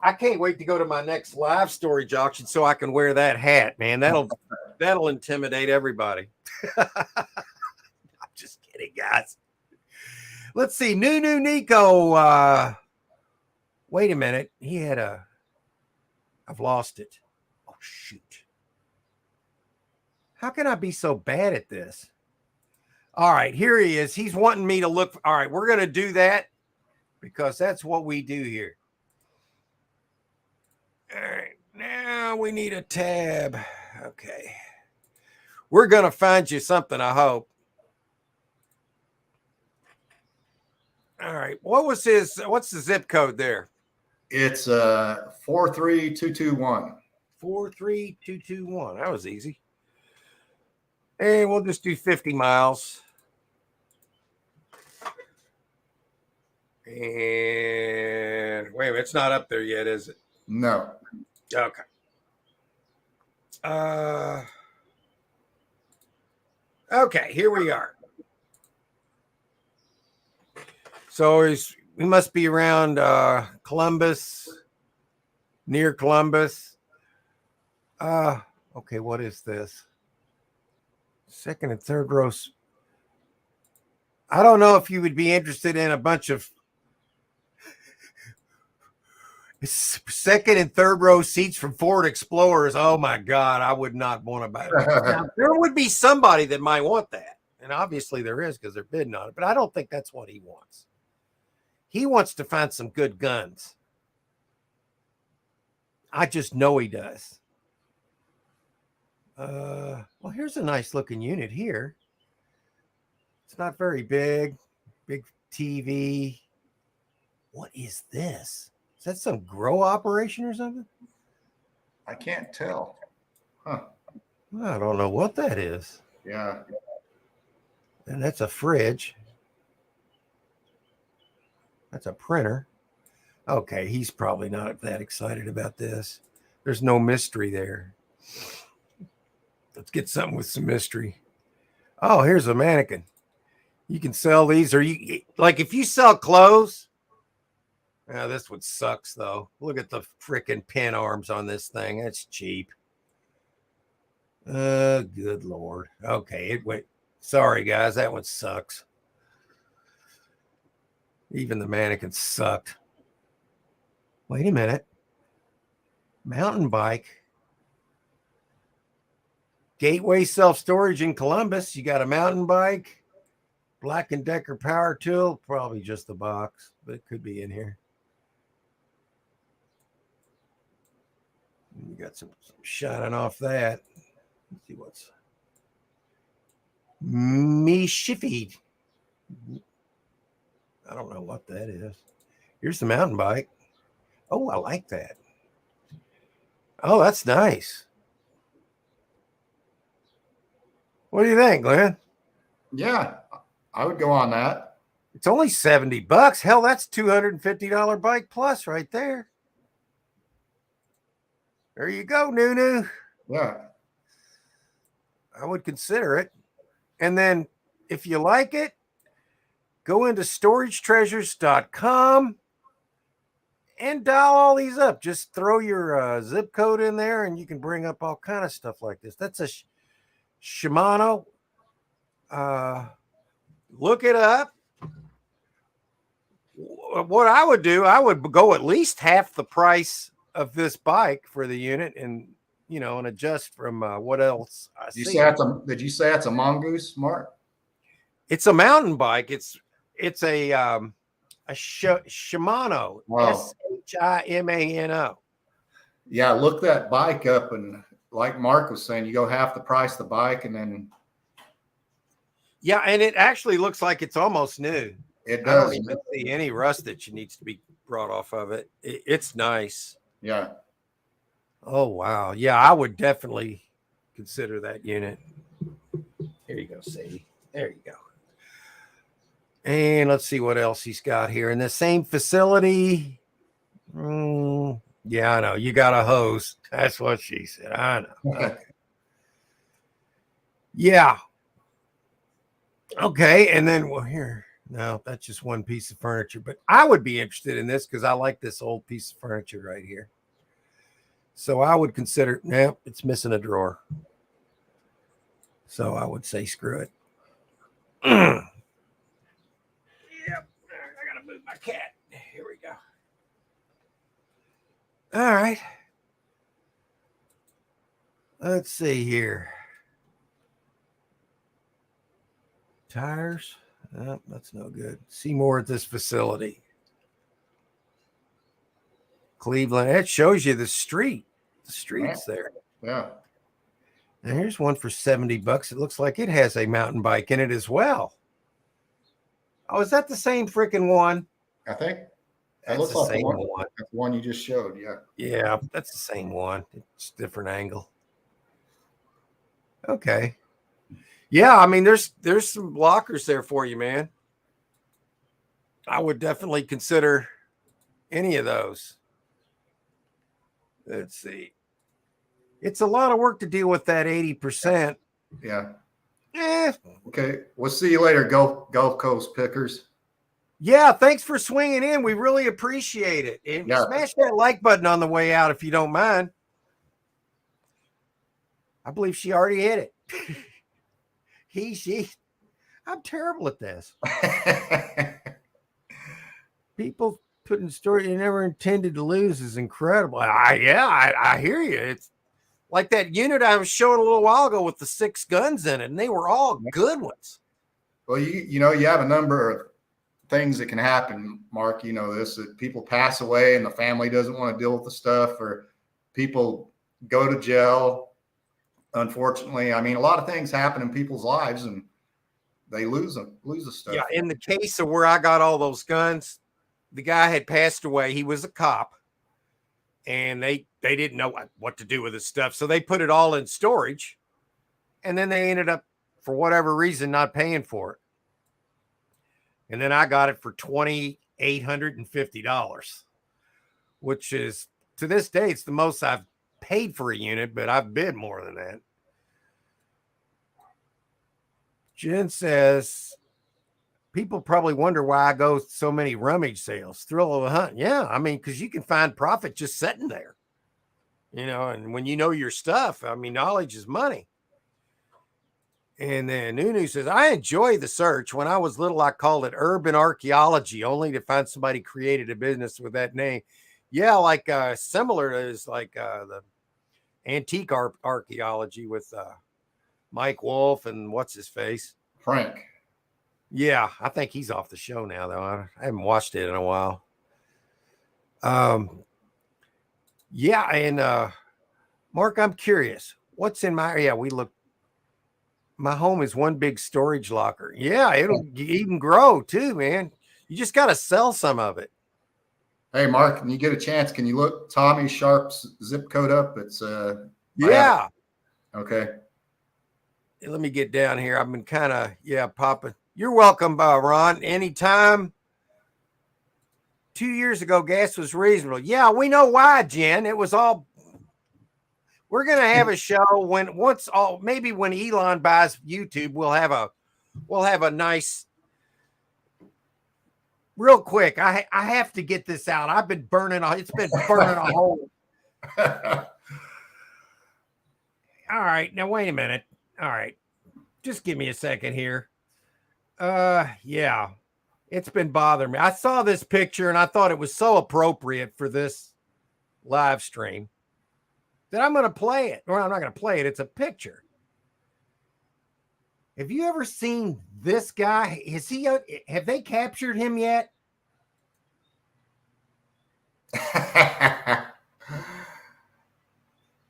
I can't wait to go to my next live storage auction so I can wear that hat, man. That'll intimidate everybody. I'm just kidding, guys. Let's see. New Nico. Wait a minute. I've lost it. Oh, shoot. How can I be so bad at this? All right, here he is. He's wanting me to look. All right, we're going to do that because that's what we do here. All right, now we need a tab. Okay. We're going to find you something, I hope. All right. What's the zip code there? It's 43221. 43221. That was easy. And we'll just do 50 miles. And wait a minute, it's not up there yet, is it? No. Okay. Okay, here we are. So we must be around Columbus, near Columbus. Okay, what is this? Second and third rows. I don't know if you would be interested in a bunch of second and third row seats from Ford Explorers. Oh my God, I would not want to buy it. Now, there would be somebody that might want that. And obviously there is because they're bidding on it, but I don't think that's what he wants. He wants to find some good guns. I just know he does. Well, here's a nice looking unit here. It's not very big. Big TV. What is this? Is that some grow operation or something? I can't tell. Huh. I don't know what that is. Yeah. And that's a fridge. That's a printer. Okay, he's probably not that excited about this. There's no mystery there. Let's get something with some mystery. Oh, here's a mannequin. You can sell these, or you like if you sell clothes. Yeah, this one sucks though. Look at the freaking pin arms on this thing. That's cheap. Good Lord. Okay, it went. Sorry guys, that one sucks. Even the mannequin sucked. Wait a minute. Mountain bike. Gateway self-storage in Columbus. You got a mountain bike. Black & Decker power tool. Probably just the box, but it could be in here. You got some shining off that. Let's see what's me shiffy. I don't know what that is. Here's the mountain bike. Oh, I like that. Oh, that's nice. What do you think, Glenn? Yeah, I would go on that. It's only $70. Hell, that's $250 bike plus right there. There you go, Nunu. Yeah. I would consider it. And then if you like it, go into storagetreasures.com and dial all these up. Just throw your zip code in there and you can bring up all kind of stuff like this. That's a Shimano. Look it up. What I would do, I would go at least half the price of this bike for the unit and, and adjust from what else I see. Did you say it's a mongoose, Mark? It's a mountain bike. It's a Shimano. Wow. Shimano. Yeah, look that bike up, and like Mark was saying, you go half the price of the bike, and then Yeah, and it actually looks like it's almost new. It I don't does. even see any rust that needs to be brought off of it. It's nice. Yeah. Oh, wow. Yeah, I would definitely consider that unit. Here you go, Sadie. There you go. And let's see what else he's got here. In the same facility. Yeah, I know. You got a hose. That's what she said. I know. Okay. Yeah. Okay. And then, well, here. No, that's just one piece of furniture. But I would be interested in this because I like this old piece of furniture right here. So I would consider, it's missing a drawer. So I would say screw it. Yep. I got to move my cat. Here we go. All right. Let's see here. Tires. Oh, that's no good. See more at this facility. Cleveland. It shows you the street. The street's there. Yeah. And here's one for $70. It looks like it has a mountain bike in it as well. Oh, is that the same freaking one? I think That looks like the same one. That's the one you just showed. Yeah. Yeah, that's the same one. It's a different angle. Okay. Yeah, I mean, there's some blockers there for you, man. I would definitely consider any of those. Let's see. It's a lot of work to deal with that 80%. Yeah. Eh. Okay. We'll see you later, Gulf Coast pickers. Yeah, thanks for swinging in. We really appreciate it. And smash that like button on the way out if you don't mind. I believe she already hit it. She. I'm terrible at this. People putting story you never intended to lose is incredible. I hear you. It's like that unit I was showing a little while ago with the 6 guns in it, and they were all good ones. Well, you know, you have a number of things that can happen, Mark. You know this, that people pass away and the family doesn't want to deal with the stuff, or people go to jail. Unfortunately, I mean, a lot of things happen in people's lives and they lose the stuff. Yeah, in the case of where I got all those guns, the guy had passed away. He was a cop, and they didn't know what to do with his stuff, so they put it all in storage, and then they ended up, for whatever reason, not paying for it. And then I got it for $2,850, which is, to this day, it's the most I've paid for a unit, but I've bid more than that. Jen says, people probably wonder why I go so many rummage sales. Thrill of the hunt. Yeah, I mean, because you can find profit just sitting there. You know, and when you know your stuff, I mean, knowledge is money. And then Nunu says, I enjoy the search. When I was little, I called it urban archaeology, only to find somebody created a business with that name. Yeah, like similar is like the antique archaeology with Mike Wolf and what's his face? Frank. Yeah, I think he's off the show now, though. I haven't watched it in a while. Yeah, and Mark, I'm curious. What's in my area? My home is one big storage locker. Yeah, it'll even grow too, man. You just got to sell some of it. Hey, Mark, when you get a chance, can you look Tommy Sharp's zip code up? It's yeah. Okay. Let me get down here. I've been kind of popping. You're welcome, Ron. Anytime. 2 years ago, gas was reasonable. Yeah, we know why, Jen. It was all. We're gonna have a show maybe when Elon buys YouTube, we'll have a nice. Real quick, I have to get this out. I've been burning. It's been burning a hole. All right, now wait a minute. All right, just give me a second here. Yeah, it's been bothering me. I saw this picture and I thought it was so appropriate for this live stream that I'm going to play it. Or I'm not going to play it. It's a picture. Have you ever seen this guy? Have they captured him yet?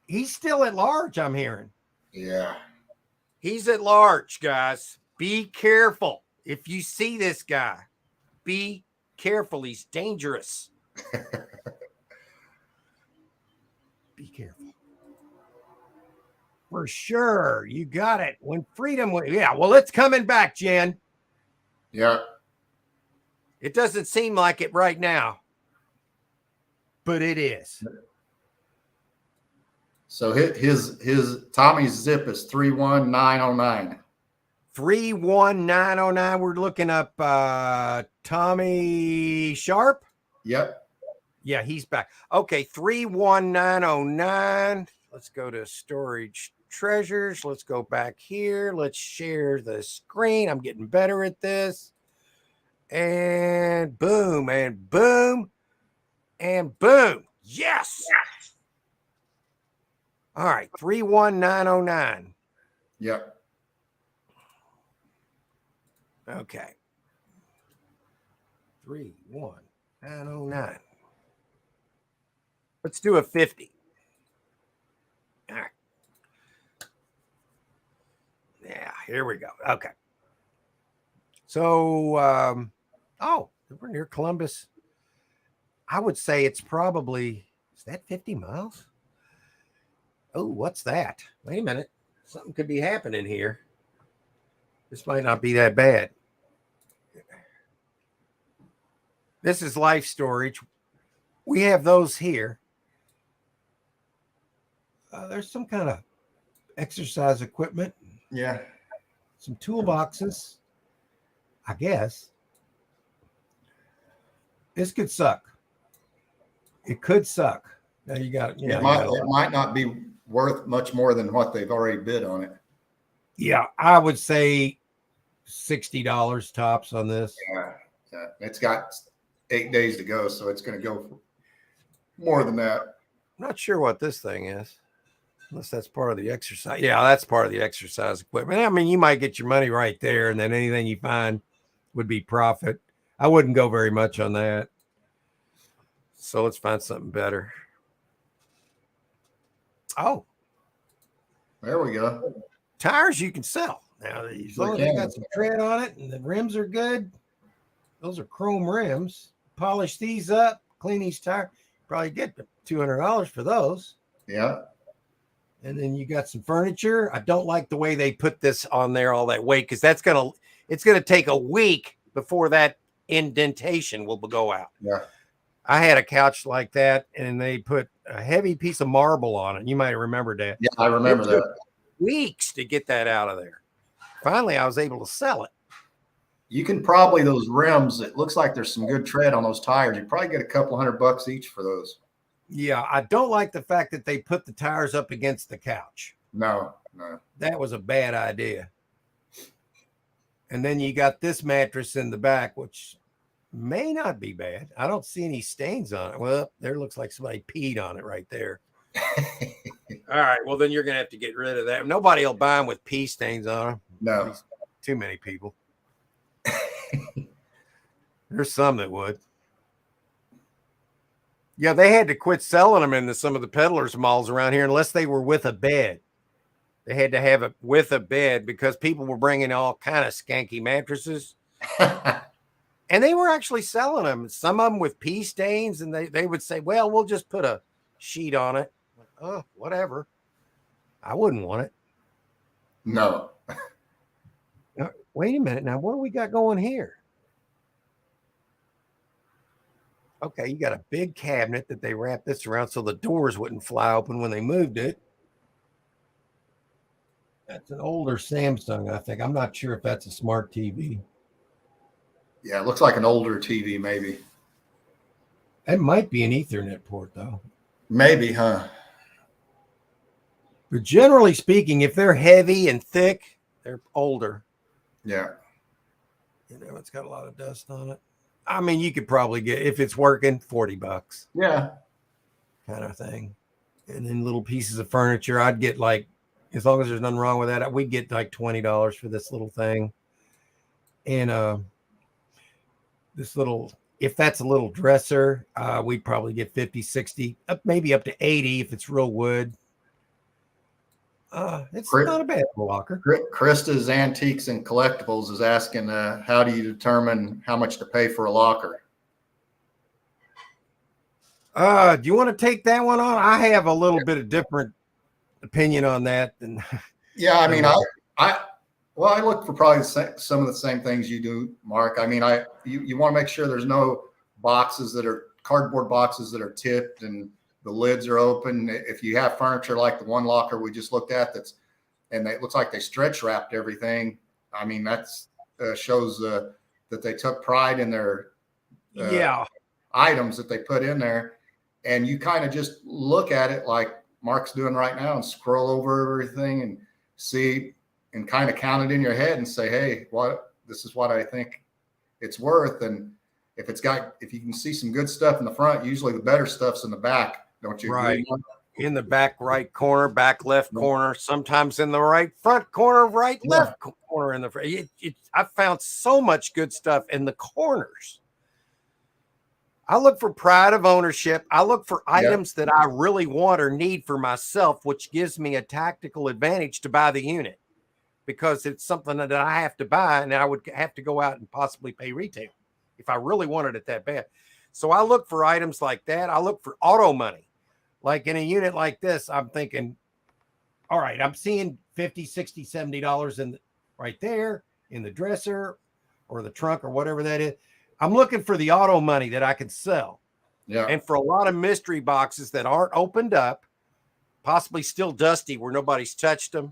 He's still at large, I'm hearing. Yeah. He's at large, guys. Be careful. If you see this guy, be careful. He's dangerous. Be careful. For sure. You got it. When freedom, yeah, well, it's coming back, Jen. Yeah. It doesn't seem like it right now, but it is. So his Tommy's zip is 31909. 31909. We're looking up Tommy Sharp. Yep. Yeah, he's back. Okay, 31909. Let's go to storage treasures. Let's go back here. Let's share the screen. I'm getting better at this. And boom, and boom, and boom. Yes. All right, 31909. Yep. Okay. 31909. Let's do a 50. All right. Yeah, here we go. Okay. So, we're near Columbus. I would say it's probably, is that 50 miles? Oh, what's that? Wait a minute. Something could be happening here. This might not be that bad. This is life storage. We have those here. There's some kind of exercise equipment. Yeah. Some toolboxes, I guess. This could suck. It could suck. Now you got it. It might not be worth much more than what they've already bid on it. Yeah, I would say $60 tops on this. Yeah. It's got 8 days to go, so it's going to go for more than that. I'm not sure what this thing is, unless that's part of the exercise. Yeah, that's part of the exercise equipment. I mean, you might get your money right there, and then anything you find would be profit. I wouldn't go very much on that. So let's find something better. Oh, there we go. Tires you can sell. Now, as long as they got some tread on it and the rims are good, those are chrome rims. Polish these up, clean these tires. Probably get $200 for those. Yeah. And then you got some furniture. I don't like the way they put this on there, all that weight, because it's gonna take a week before that indentation will go out. Yeah. I had a couch like that, and they put a heavy piece of marble on it. You might have remembered that. Yeah, I remember that. Weeks to get that out of there. Finally, I was able to sell it. You can probably, those rims, it looks like there's some good tread on those tires. You probably get a couple $100 each for those. Yeah, I don't like the fact that they put the tires up against the couch. No. That was a bad idea. And then you got this mattress in the back, which may not be bad. I don't see any stains on it. Well, there looks like somebody peed on it right there. All right, well, then you're going to have to get rid of that. Nobody will buy them with pee stains on them. No. Too many people. There's some that would. Yeah, they had to quit selling them into some of the peddlers malls around here unless they were with a bed. They had to have it with a bed because people were bringing all kind of skanky mattresses. And they were actually selling them, some of them with pee stains, and they would say, well, we'll just put a sheet on it. Oh, whatever. I wouldn't want it. No. Now, wait a minute. Now, what do we got going here? Okay, you got a big cabinet that they wrapped this around so the doors wouldn't fly open when they moved it. That's an older Samsung, I think. I'm not sure if that's a smart TV. Yeah, it looks like an older TV, maybe. It might be an Ethernet port, though. Maybe, huh? But generally speaking, if they're heavy and thick, they're older. Yeah. You know, it's got a lot of dust on it. I mean, you could probably get, if it's working, $40. Yeah. Kind of thing. And then little pieces of furniture, I'd get like, as long as there's nothing wrong with that, we'd get like $20 for this little thing. And this little, if that's a little dresser, we'd probably get 50, 60, maybe up to 80 if it's real wood. It's Chris- not a bad locker. Krista's Antiques and Collectibles is asking, how do you determine how much to pay for a locker? Do you want to take that one on? I have a little bit of different opinion on that. And Yeah, I mean, I look for probably some of the same things you do, Mark. I mean, you want to make sure there's no boxes that are cardboard boxes that are tipped and the lids are open. If you have furniture like the one locker we just looked at, and it looks like they stretch wrapped everything. I mean, that's shows that they took pride in their items that they put in there. And you kind of just look at it like Mark's doing right now and scroll over everything and see and kind of count it in your head and say, hey, this is what I think it's worth. And if you can see some good stuff in the front, usually the better stuff's in the back. Don't you agree? In the back right corner, back left corner, sometimes in the right front corner, left corner in the front. I found so much good stuff in the corners. I look for pride of ownership. I look for items that I really want or need for myself, which gives me a tactical advantage to buy the unit because it's something that I have to buy and I would have to go out and possibly pay retail if I really wanted it that bad. So I look for items like that. I look for auto money. Like in a unit like this, I'm thinking, all right, I'm seeing $50, $60, $70 right there in the dresser or the trunk or whatever that is. I'm looking for the auto money that I can sell. Yeah. And for a lot of mystery boxes that aren't opened up, possibly still dusty where nobody's touched them.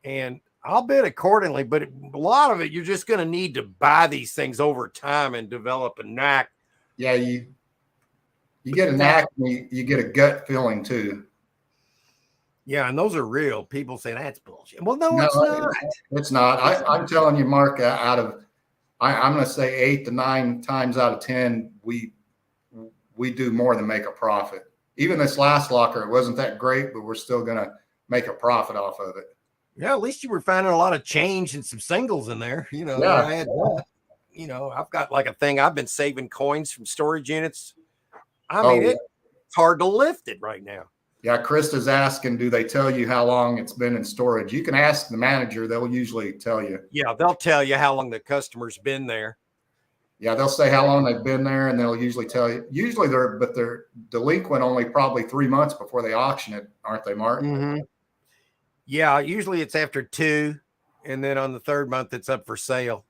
And I'll bid accordingly, but a lot of it, you're just going to need to buy these things over time and develop a knack. Yeah. You get a knack, and you get a gut feeling too. Yeah. And those are real. People say that's bullshit. Well, no, it's not. It's not. I'm telling you, Mark, I'm going to say 8 to 9 times out of 10, we do more than make a profit. Even this last locker, it wasn't that great, but we're still going to make a profit off of it. Yeah, at least you were finding a lot of change and some singles in there. I've got like a thing. I've been saving coins from storage units. I mean, it's hard to lift it right now. Yeah, Krista's asking, do they tell you how long it's been in storage? You can ask the manager. They'll usually tell you. Yeah, they'll tell you how long the customer's been there. Yeah, they'll say how long they've been there, and they'll usually tell you. Usually they're delinquent only probably 3 months before they auction it, aren't they, Mark? Mm-hmm. Yeah, usually it's after 2, and then on the 3rd month it's up for sale.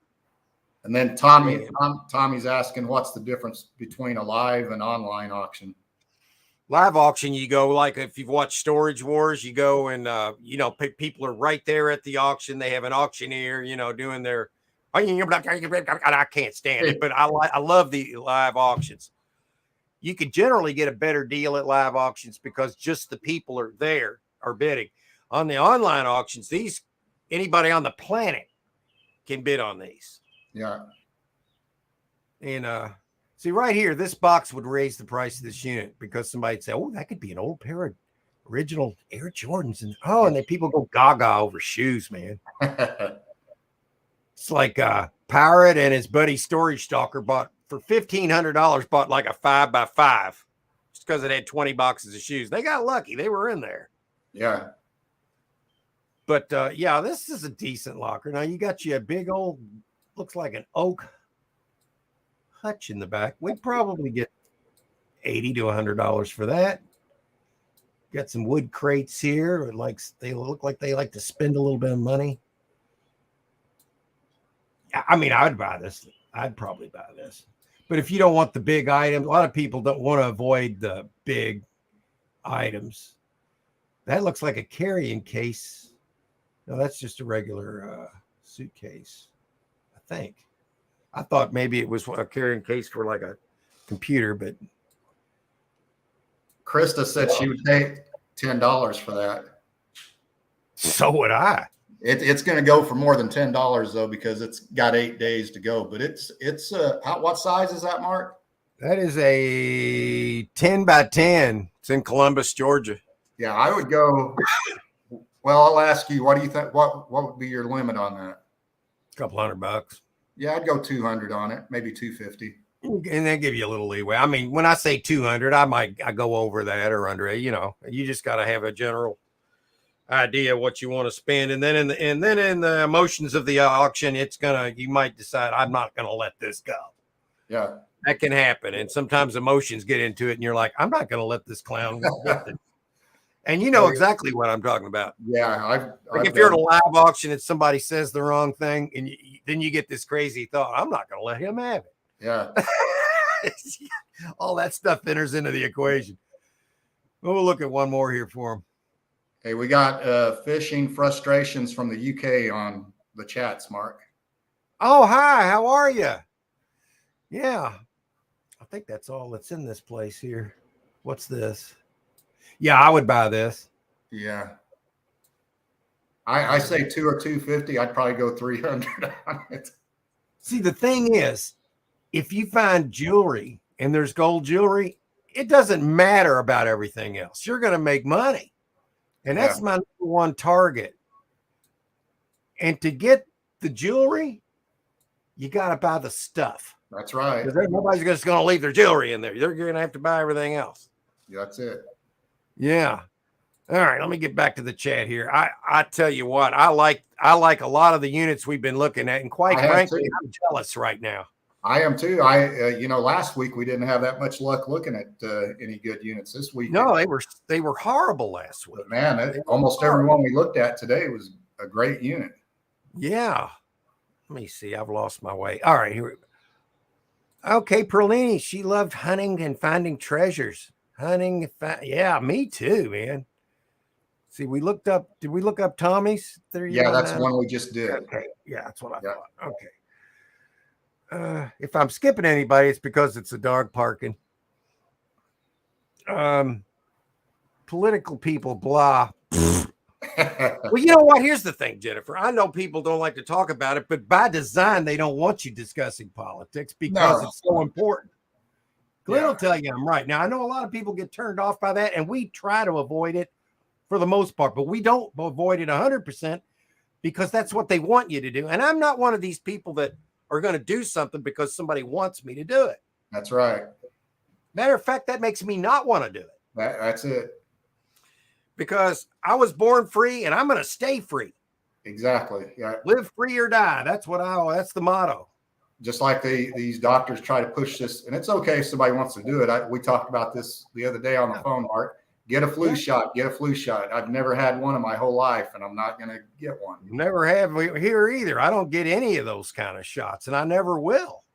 And then Tommy's asking, what's the difference between a live and online auction? Live auction, you go like if you've watched Storage Wars, you go and people are right there at the auction. They have an auctioneer, doing their. I can't stand it, but I love the live auctions. You can generally get a better deal at live auctions because just the people are bidding. On the online auctions, anybody on the planet can bid on these. Yeah. And see right here, this box would raise the price of this unit because somebody'd say, "Oh, that could be an old pair of original Air Jordans." And then people go gaga over shoes, man. It's like Pirate and his buddy Storage Stalker bought for $1,500, bought like a 5x5 just because it had 20 boxes of shoes. They got lucky. They were in there. Yeah. But this is a decent locker. Now you got you a big old, looks like an oak hutch in the back. We'd probably get $80 to $100 for that. Got some wood crates here. They look like they like to spend a little bit of money. I mean, I'd buy this. I'd probably buy this. But if you don't want the big items, a lot of people don't want to avoid the big items. That looks like a carrying case. No, that's just a regular suitcase, I think. I thought maybe it was a carrying case for like a computer, but. Krista said she would pay $10 for that. So would I. It's going to go for more than $10 though, because it's got 8 days to go. But it's what size is that, Mark? That is a 10 by 10. It's in Columbus, Georgia. Yeah, I would go. Well, I'll ask you. What do you think? What would be your limit on that? A couple $100. Yeah, I'd go 200 on it, maybe 250. And they give you a little leeway. I mean, when I say 200, I go over that or under it. You just got to have a general idea what you want to spend, and then in the emotions of the auction, you might decide I'm not gonna let this go. Yeah, that can happen, and sometimes emotions get into it, and you're like, I'm not gonna let this clown get this. And you know exactly what I'm talking about. Yeah, like if you're at a live auction and somebody says the wrong thing, and then you get this crazy thought, I'm not gonna let him have it. Yeah. All that stuff enters into the equation. We'll look at one more here for him. Hey, we got fishing frustrations from the UK on the chats, Mark. Oh, hi. How are you? Yeah. I think that's all that's in this place here. What's this? Yeah, I would buy this. Yeah. I say 2 or 250. I'd probably go 300 on it. See, the thing is, if you find jewelry and there's gold jewelry, it doesn't matter about everything else. You're going to make money. And that's my number one target. And to get the jewelry, you got to buy the stuff. That's right. Nobody's just going to leave their jewelry in there. They're going to have to buy everything else. That's it. Yeah. All right. Let me get back to the chat here. I tell you what, I like a lot of the units we've been looking at. And quite frankly, I'm jealous right now. I am too. Last week we didn't have that much luck looking at any good units. This week, no, they were horrible last week. But man, almost every one we looked at today was a great unit. Yeah. Let me see. I've lost my way. All right, here we go. Okay, Perlini. She loved hunting and finding treasures. Yeah, me too, man. See, we looked up. Did we look up Tommy's? Yeah, that's the one we just did. Okay, yeah, that's what I thought. Okay. If I'm skipping anybody, it's because it's a dog parking. Political people, blah. Well, you know what? Here's the thing, Jennifer. I know people don't like to talk about it, but by design, they don't want you discussing politics because it's so important. Glenn will tell you I'm right. Now, I know a lot of people get turned off by that, and we try to avoid it for the most part, but we don't avoid it 100% because that's what they want you to do. And I'm not one of these people that are going to do something because somebody wants me to do it. That's right. Matter of fact, that makes me not want to do it. That's it. Because I was born free and I'm going to stay free. Exactly. Yeah. Live free or die. That's the motto. Just like these doctors try to push this, and it's okay if somebody wants to do it. We talked about this the other day on the phone, Mark. Get a flu shot. Get a flu shot. I've never had one in my whole life, and I'm not going to get one. Never have here either. I don't get any of those kind of shots, and I never will.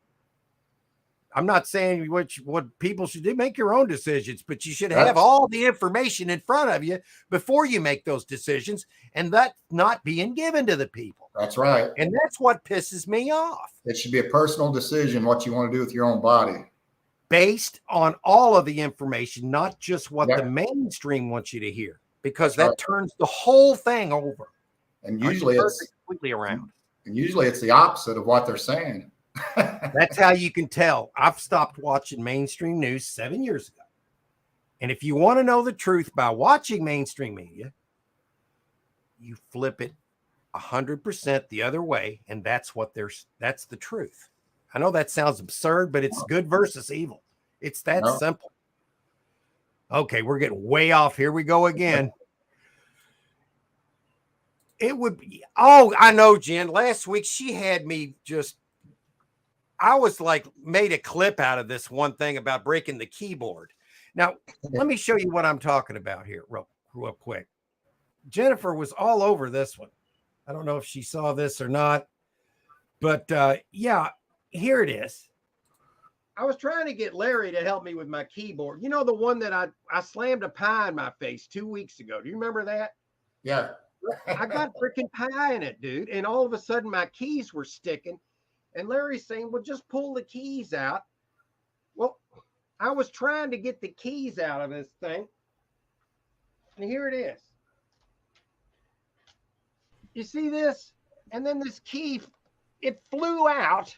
I'm not saying what people should do. Make your own decisions, but you should have all the information in front of you before you make those decisions, and that not being given to the people. That's right. And that's what pisses me off. It should be a personal decision what you want to do with your own body. Based on all of the information, not just what the mainstream wants you to hear, because that turns the whole thing over. And usually it's completely around. And usually it's the opposite of what they're saying. That's how you can tell. I've stopped watching mainstream news 7 years ago. And if you want to know the truth by watching mainstream media, you flip it 100% the other way. And that's the truth. I know that sounds absurd, but it's good versus evil. It's that simple. Okay, we're getting way off. Here we go again. It would be, I know, Jen. Last week she had me I was like, made a clip out of this one thing about breaking the keyboard. Now, let me show you what I'm talking about here real quick. Jennifer was all over this one. I don't know if she saw this or not, but yeah, here it is. I was trying to get Larry to help me with my keyboard. You know, the one that I slammed a pie in my face 2 weeks ago. Do you remember that? Yeah. I got freaking pie in it, dude. And all of a sudden my keys were sticking. And Larry's saying, well, just pull the keys out. Well, I was trying to get the keys out of this thing. And here it is. You see this? And then this key, it flew out.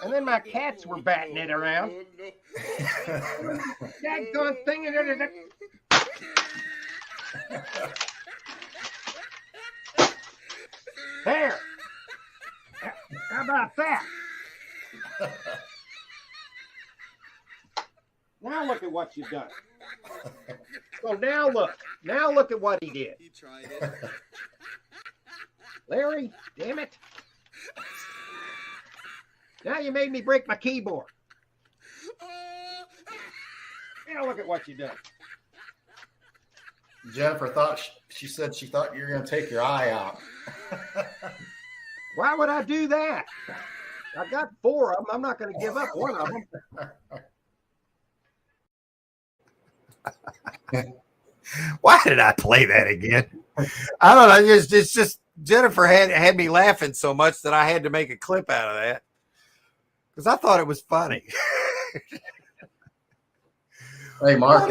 And then my cats were batting it around. Daggone thing. There. How about that? Now look at what you've done. So now look. Now look at what he did. He tried it. Larry, damn it. Now you made me break my keyboard. Now look at what you done. Jennifer thought she said she thought you were going to take your eye out. Why would I do that? I got 4 of them. I'm not going to give up one of them. Why did I play that again? I don't know. It's just Jennifer had me laughing so much that I had to make a clip out of that because I thought it was funny. Hey, Mark,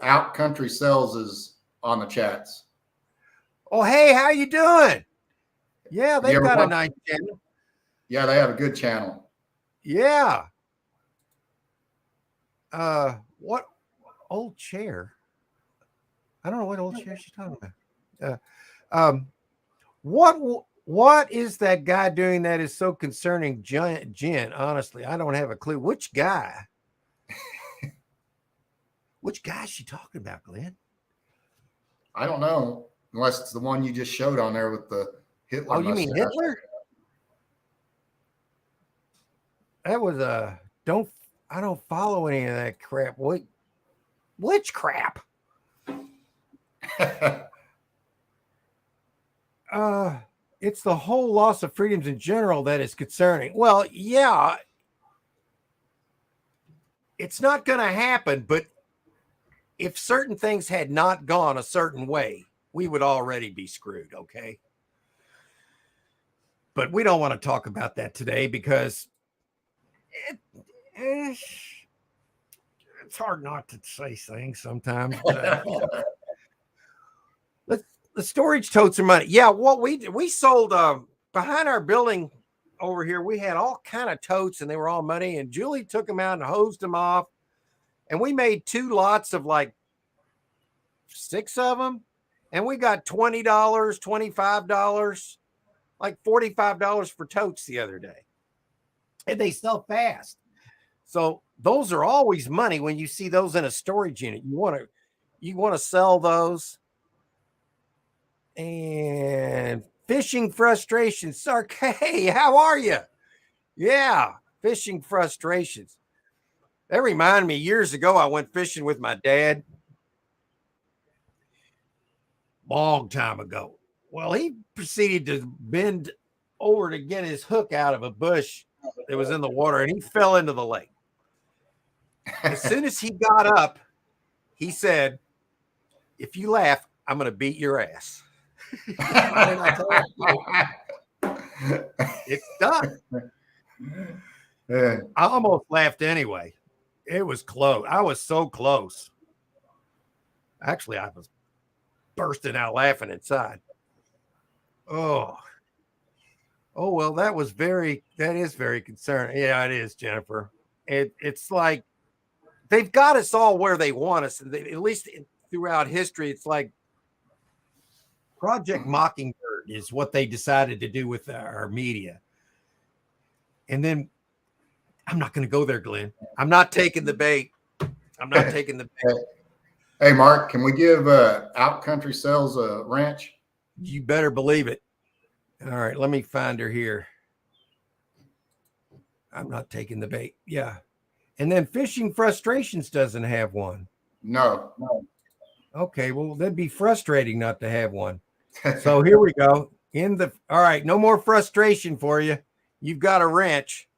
Out Country Sales is on the chats. Oh, hey, how you doing? Yeah, they've got a nice channel. Yeah, they have a good channel. Yeah. What old chair? I don't know what old chair she's talking about. What is that guy doing that is so concerning, Jen? Honestly, I don't have a clue. Which guy? Which guy is she talking about, Glenn? I don't know, unless it's the one you just showed on there with the Hitler. Oh, you mean Hitler? That was I don't follow any of that crap. Which crap? It's the whole loss of freedoms in general that is concerning. Well, yeah, it's not going to happen, but if certain things had not gone a certain way, we would already be screwed, okay? But we don't want to talk about that today because it's hard not to say things sometimes. The storage totes are money. Yeah, what we sold behind our building over here, we had all kind of totes and they were all money, and Julie took them out and hosed them off. And we made 2 lots of like 6 of them. And we got $20, $25, like $45 for totes the other day. And they sell fast. So those are always money when you see those in a storage unit. You want to sell those. And fishing frustrations. Hey, how are you? Yeah, fishing frustrations. That reminded me, years ago, I went fishing with my dad. Long time ago. Well, he proceeded to bend over to get his hook out of a bush that was in the water, and he fell into the lake. As soon as he got up, he said, "If you laugh, I'm going to beat your ass." It's done. Yeah. I almost laughed anyway. It was close. I was so close. Actually, I was bursting out laughing inside. Oh, well, that is very concerning. Yeah, it is, Jennifer. It's like they've got us all where they want us. At least throughout history, it's like Project Mockingbird is what they decided to do with our media. And then I'm not going to go there, Glenn. I'm not taking the bait. Hey, Mark, can we give Out Country Sales a ranch? You better believe it. All right, let me find her here. I'm not taking the bait. Yeah. And then Fishing Frustrations doesn't have one. No. Okay, well, that'd be frustrating not to have one. So here we go. All right, no more frustration for you. You've got a wrench.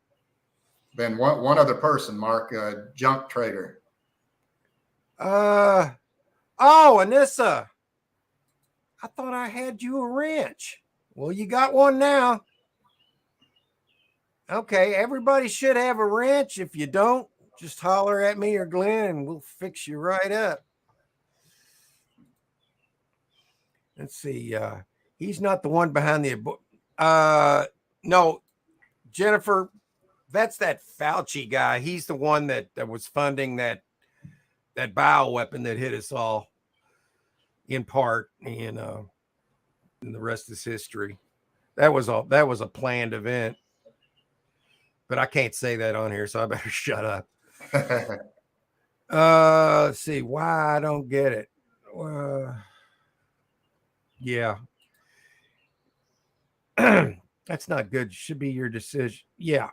Then one other person, Mark, Junk Trader. Oh, Anissa. I thought I had you a wrench. Well, you got one now. Okay, everybody should have a wrench. If you don't, just holler at me or Glenn and we'll fix you right up. Let's see. He's not the one behind the no, Jennifer, that's that Fauci guy. He's the one that was funding that bioweapon that hit us all in part, and the rest is history. That was a planned event. But I can't say that on here, so I better shut up. Let's see why I don't get it. Yeah. That's not good. Should be your decision. Yeah.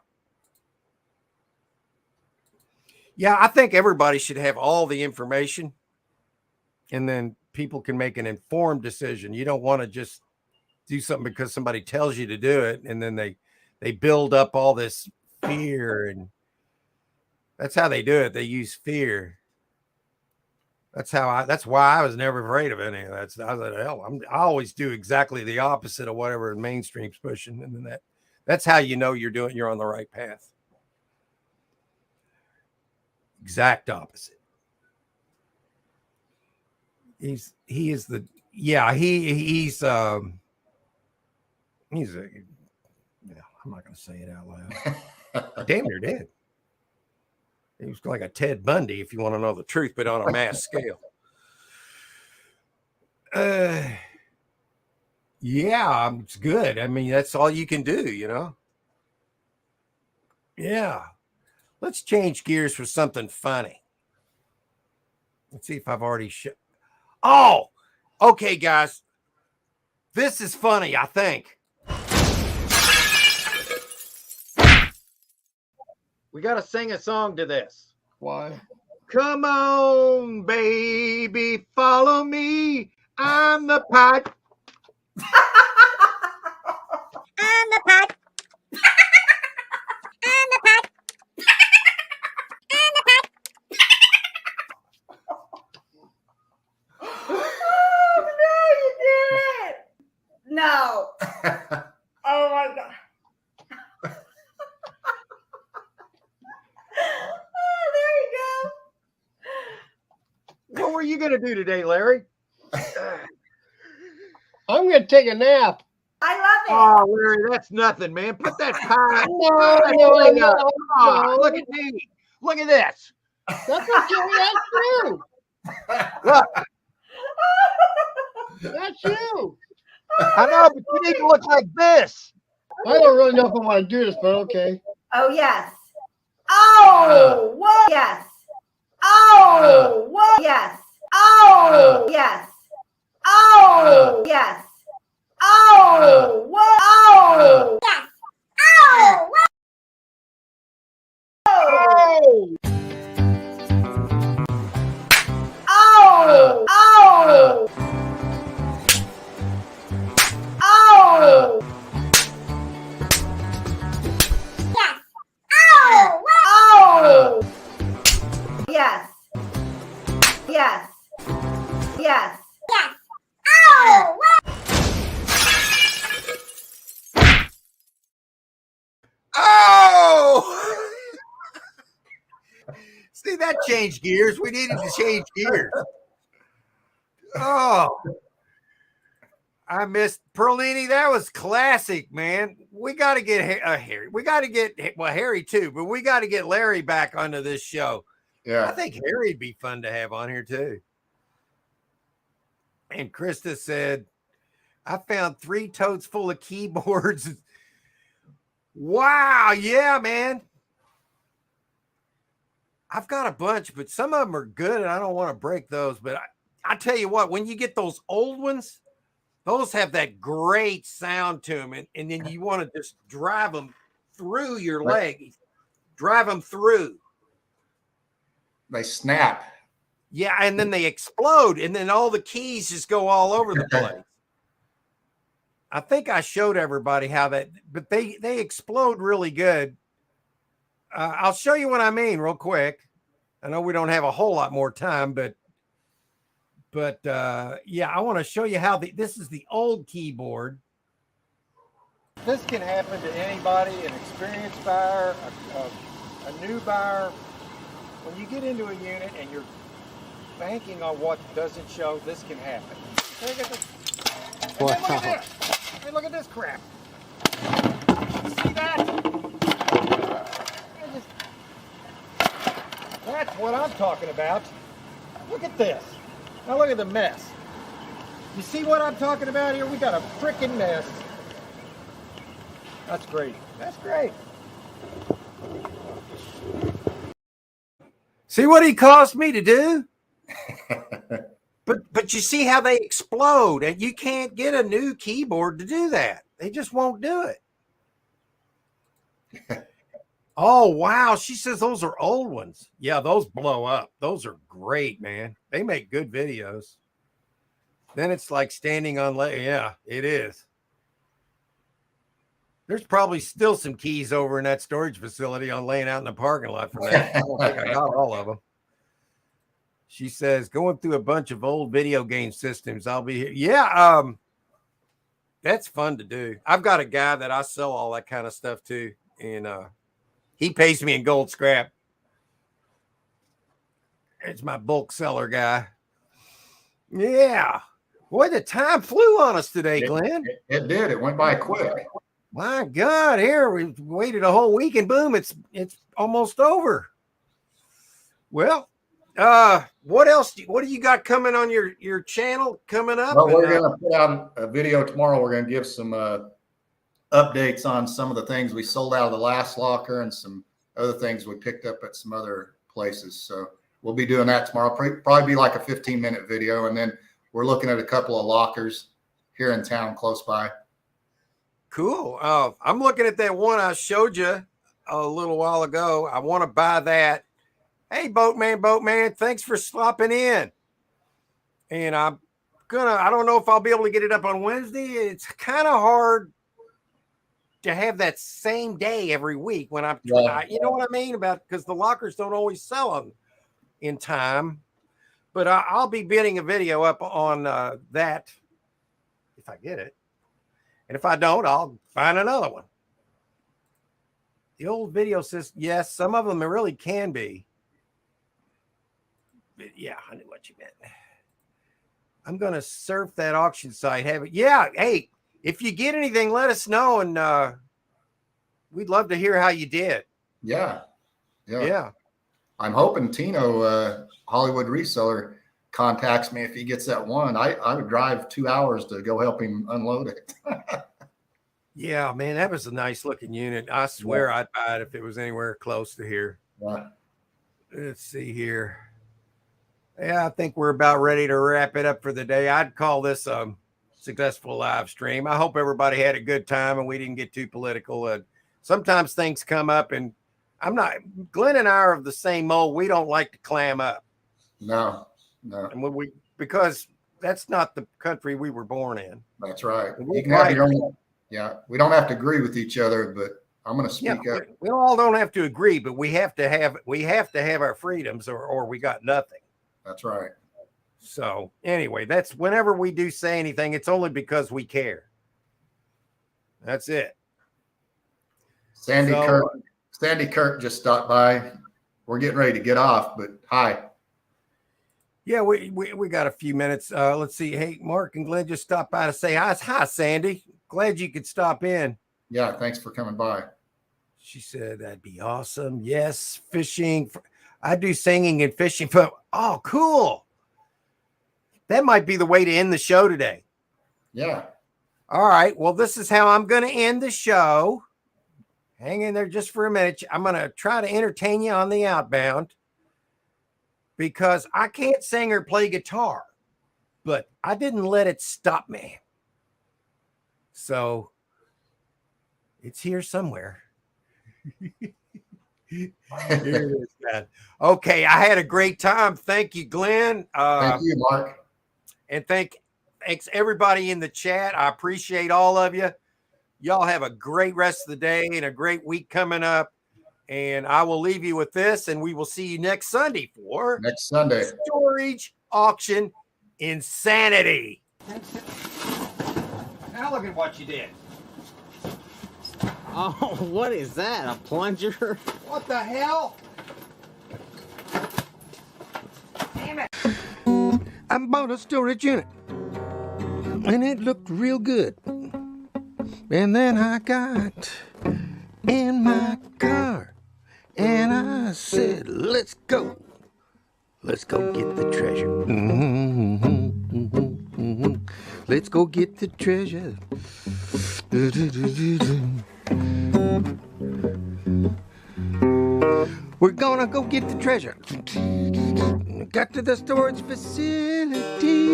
Yeah, I think everybody should have all the information, and then people can make an informed decision. You don't want to just do something because somebody tells you to do it, and then they build up all this fear, and that's how they do it. They use fear. That's why I was never afraid of any of that. I was like, hell, I always do exactly the opposite of whatever the mainstream's pushing, and then that's how you know you're on the right path. Exact opposite. He's a yeah, I'm not gonna say it out loud. Damn near dead. He was like a Ted Bundy, if you want to know the truth, but on a mass scale. Yeah, it's good. I mean, that's all you can do, you know? Yeah. Let's change gears for something funny. Let's see if I've already Oh, okay, guys. This is funny, I think. We got to sing a song to this. Why? Come on, baby, follow me. I'm the pipe. I'm the pipe. I'm the pipe. I'm the pipe. Oh, no, you did it. No. Oh, my God. Oh, there you go. What were you going to do today, Larry? I'm going to take a nap. I love it. Oh, Larry, that's nothing, man. Put that pie. No, Look at me. Look at this. That's okay. That's you. Look, That's you. I know, but you need to look like this. I don't really know if I want to do this, but okay. Oh, yes. Oh, whoa. Yes. Oh, whoa. Yes. Oh, yes. Oh, yes. Oh, whoa. Oh, Yes. Oh, Oh, oh, oh, oh, yes. Oh, oh, yes, yes, yes. yes. Oh, oh. See, that changed gears. We needed to change gears. Oh, I missed Perlini. That was classic, man. We got to get Harry. We got to get, well, Harry too, but we got to get Larry back onto this show. I Yeah. think Harry'd be fun to have on here too. And Krista said, I found 3 totes full of keyboards. Wow. Yeah, man. I've got a bunch, but some of them are good and I don't want to break those. But I tell you what, when you get those old ones, those have that great sound to them. And then you want to just drive them through your leg, drive them through. They snap. Yeah. And then they explode. And then all the keys just go all over the place. I think I showed everybody how that, but they explode really good. I'll show you what I mean real quick. I know we don't have a whole lot more time, but yeah, I want to show you how this is the old keyboard. This can happen to anybody, an experienced buyer, a new buyer. When you get into a unit and you're banking on what doesn't show, this can happen. Look at this. Look at this. Hey, look at this crap. You see that? That's what I'm talking about. Look at this. Now look at the mess. You see what I'm talking about here? We got a freaking mess. That's great. That's great. See what he caused me to do? But you see how they explode, and you can't get a new keyboard to do that. They just won't do it. Oh, wow. She says those are old ones. Yeah, those blow up. Those are great, man. They make good videos. Then it's like standing on yeah, it is. There's probably still some keys over in that storage facility on laying out in the parking lot from that. I don't think I got all of them. She says, going through a bunch of old video game systems. I'll be here. Yeah, that's fun to do. I've got a guy that I sell all that kind of stuff to, and he pays me in gold scrap. It's my bulk seller guy. Yeah. Boy, the time flew on us today, Glenn. It did. It went by quick. My God, here we waited a whole week and boom, it's almost over. Well, what else? What do you got coming on your channel coming up? Well, we're going to put out a video tomorrow. We're going to give some updates on some of the things we sold out of the last locker and some other things we picked up at some other places. So we'll be doing that tomorrow. Probably be like a 15-minute video, and then we're looking at a couple of lockers here in town close by. Cool. I'm looking at that one I showed you a little while ago. I want to buy that. Hey, Boatman, thanks for stopping in. And I don't know if I'll be able to get it up on Wednesday. It's kind of hard to have that same day every week when you know what I mean? Because the lockers don't always sell them in time. But I'll be bidding a video up on that if I get it. And if I don't, I'll find another one. The old video system, yes, some of them really can be. But yeah, I knew what you meant. I'm going to surf that auction site. Yeah, hey, if you get anything, let us know, and we'd love to hear how you did. Yeah. I'm hoping Tino, Hollywood Reseller, contacts me if he gets that one. I would drive 2 hours to go help him unload it. Yeah, man, that was a nice looking unit. I swear I'd buy it if it was anywhere close to here. Yeah. Let's see here. Yeah, I think we're about ready to wrap it up for the day. I'd call this a successful live stream. I hope everybody had a good time and we didn't get too political. Sometimes things come up, and Glenn and I are of the same mold. We don't like to clam up. No. And because that's not the country we were born in. That's right. You can have your own. Yeah, we don't have to agree with each other, but I'm going to speak up. We all don't have to agree, but we have to have our freedoms, or we got nothing. That's right. So anyway, that's whenever we do say anything, it's only because we care. That's it. Sandy Kirk just stopped by. We're getting ready to get off, but hi. Yeah, we got a few minutes. Let's see. Hey, Mark and Glenn just stopped by to say hi. Hi, Sandy. Glad you could stop in. Yeah, thanks for coming by. She said that'd be awesome. Yes, fishing. I do singing and fishing. Oh, cool. That might be the way to end the show today. Yeah. All right. Well, this is how I'm going to end the show. Hang in there just for a minute. I'm going to try to entertain you on the outbound because I can't sing or play guitar, but I didn't let it stop me. So it's here somewhere. Here it is, man. Okay, I had a great time. Thank you, Glenn. Thank you, Mark. And thanks everybody in the chat. I appreciate all of you. Y'all have a great rest of the day and a great week coming up. And I will leave you with this, and we will see you next Sunday for Storage Auction Insanity. Now look at what you did. Oh, what is that? A plunger? What the hell? Damn it. I bought a storage unit, and it looked real good. And then I got in my car, and I said, let's go. Let's go get the treasure. Let's go get the treasure. We're gonna go get the treasure. Got to the storage facility.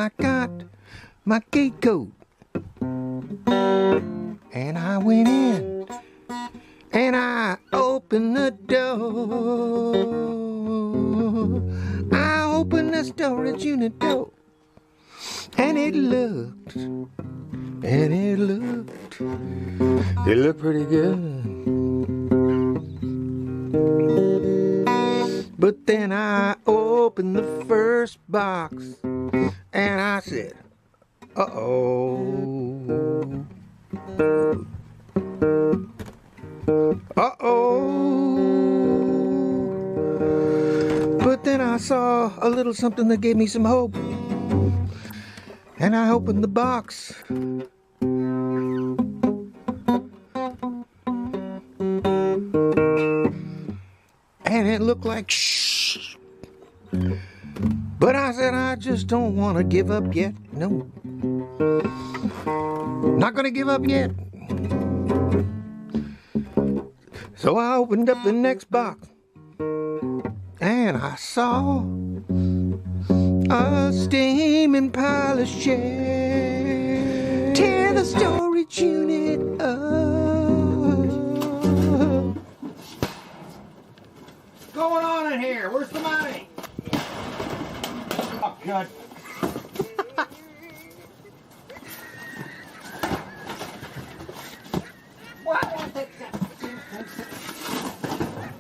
I got my gate coat. And I went in and I opened the door. I opened the storage unit door. And it looked pretty good. But then I opened the first box and I said, uh-oh. Uh-oh. But then I saw a little something that gave me some hope. And I opened the box. And it looked like shh. But I said, I just don't want to give up yet. No. Not going to give up yet. So I opened up the next box. And I saw a steaming pile of shit. Tear the storage unit up. What's going on in here? Where's the money? Oh, God. What?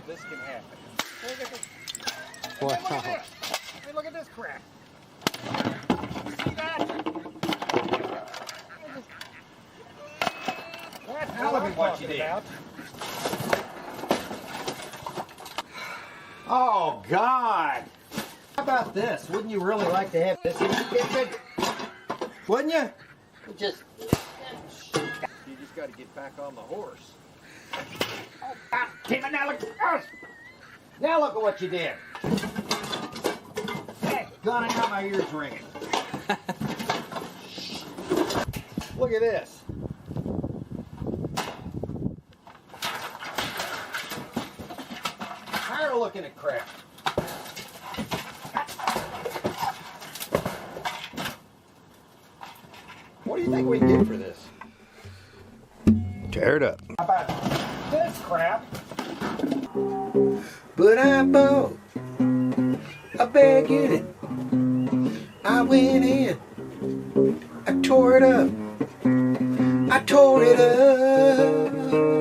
This can happen. Look at this. Wow. Look at this. Hey, look at this crap. See that? That's Now look at what you did. Oh, God. How about this? Wouldn't you really like to have this? Wouldn't you? You just got to get back on the horse. Oh, God damn it. Now look at this. Now look at what you did. Hey, God, I got my ears ringing. Look at this. Tired of looking at crap. What do you think we can get for this? Tear it up. How about this crap? But I bought a bag unit. I went in. I tore it up. I tore it up.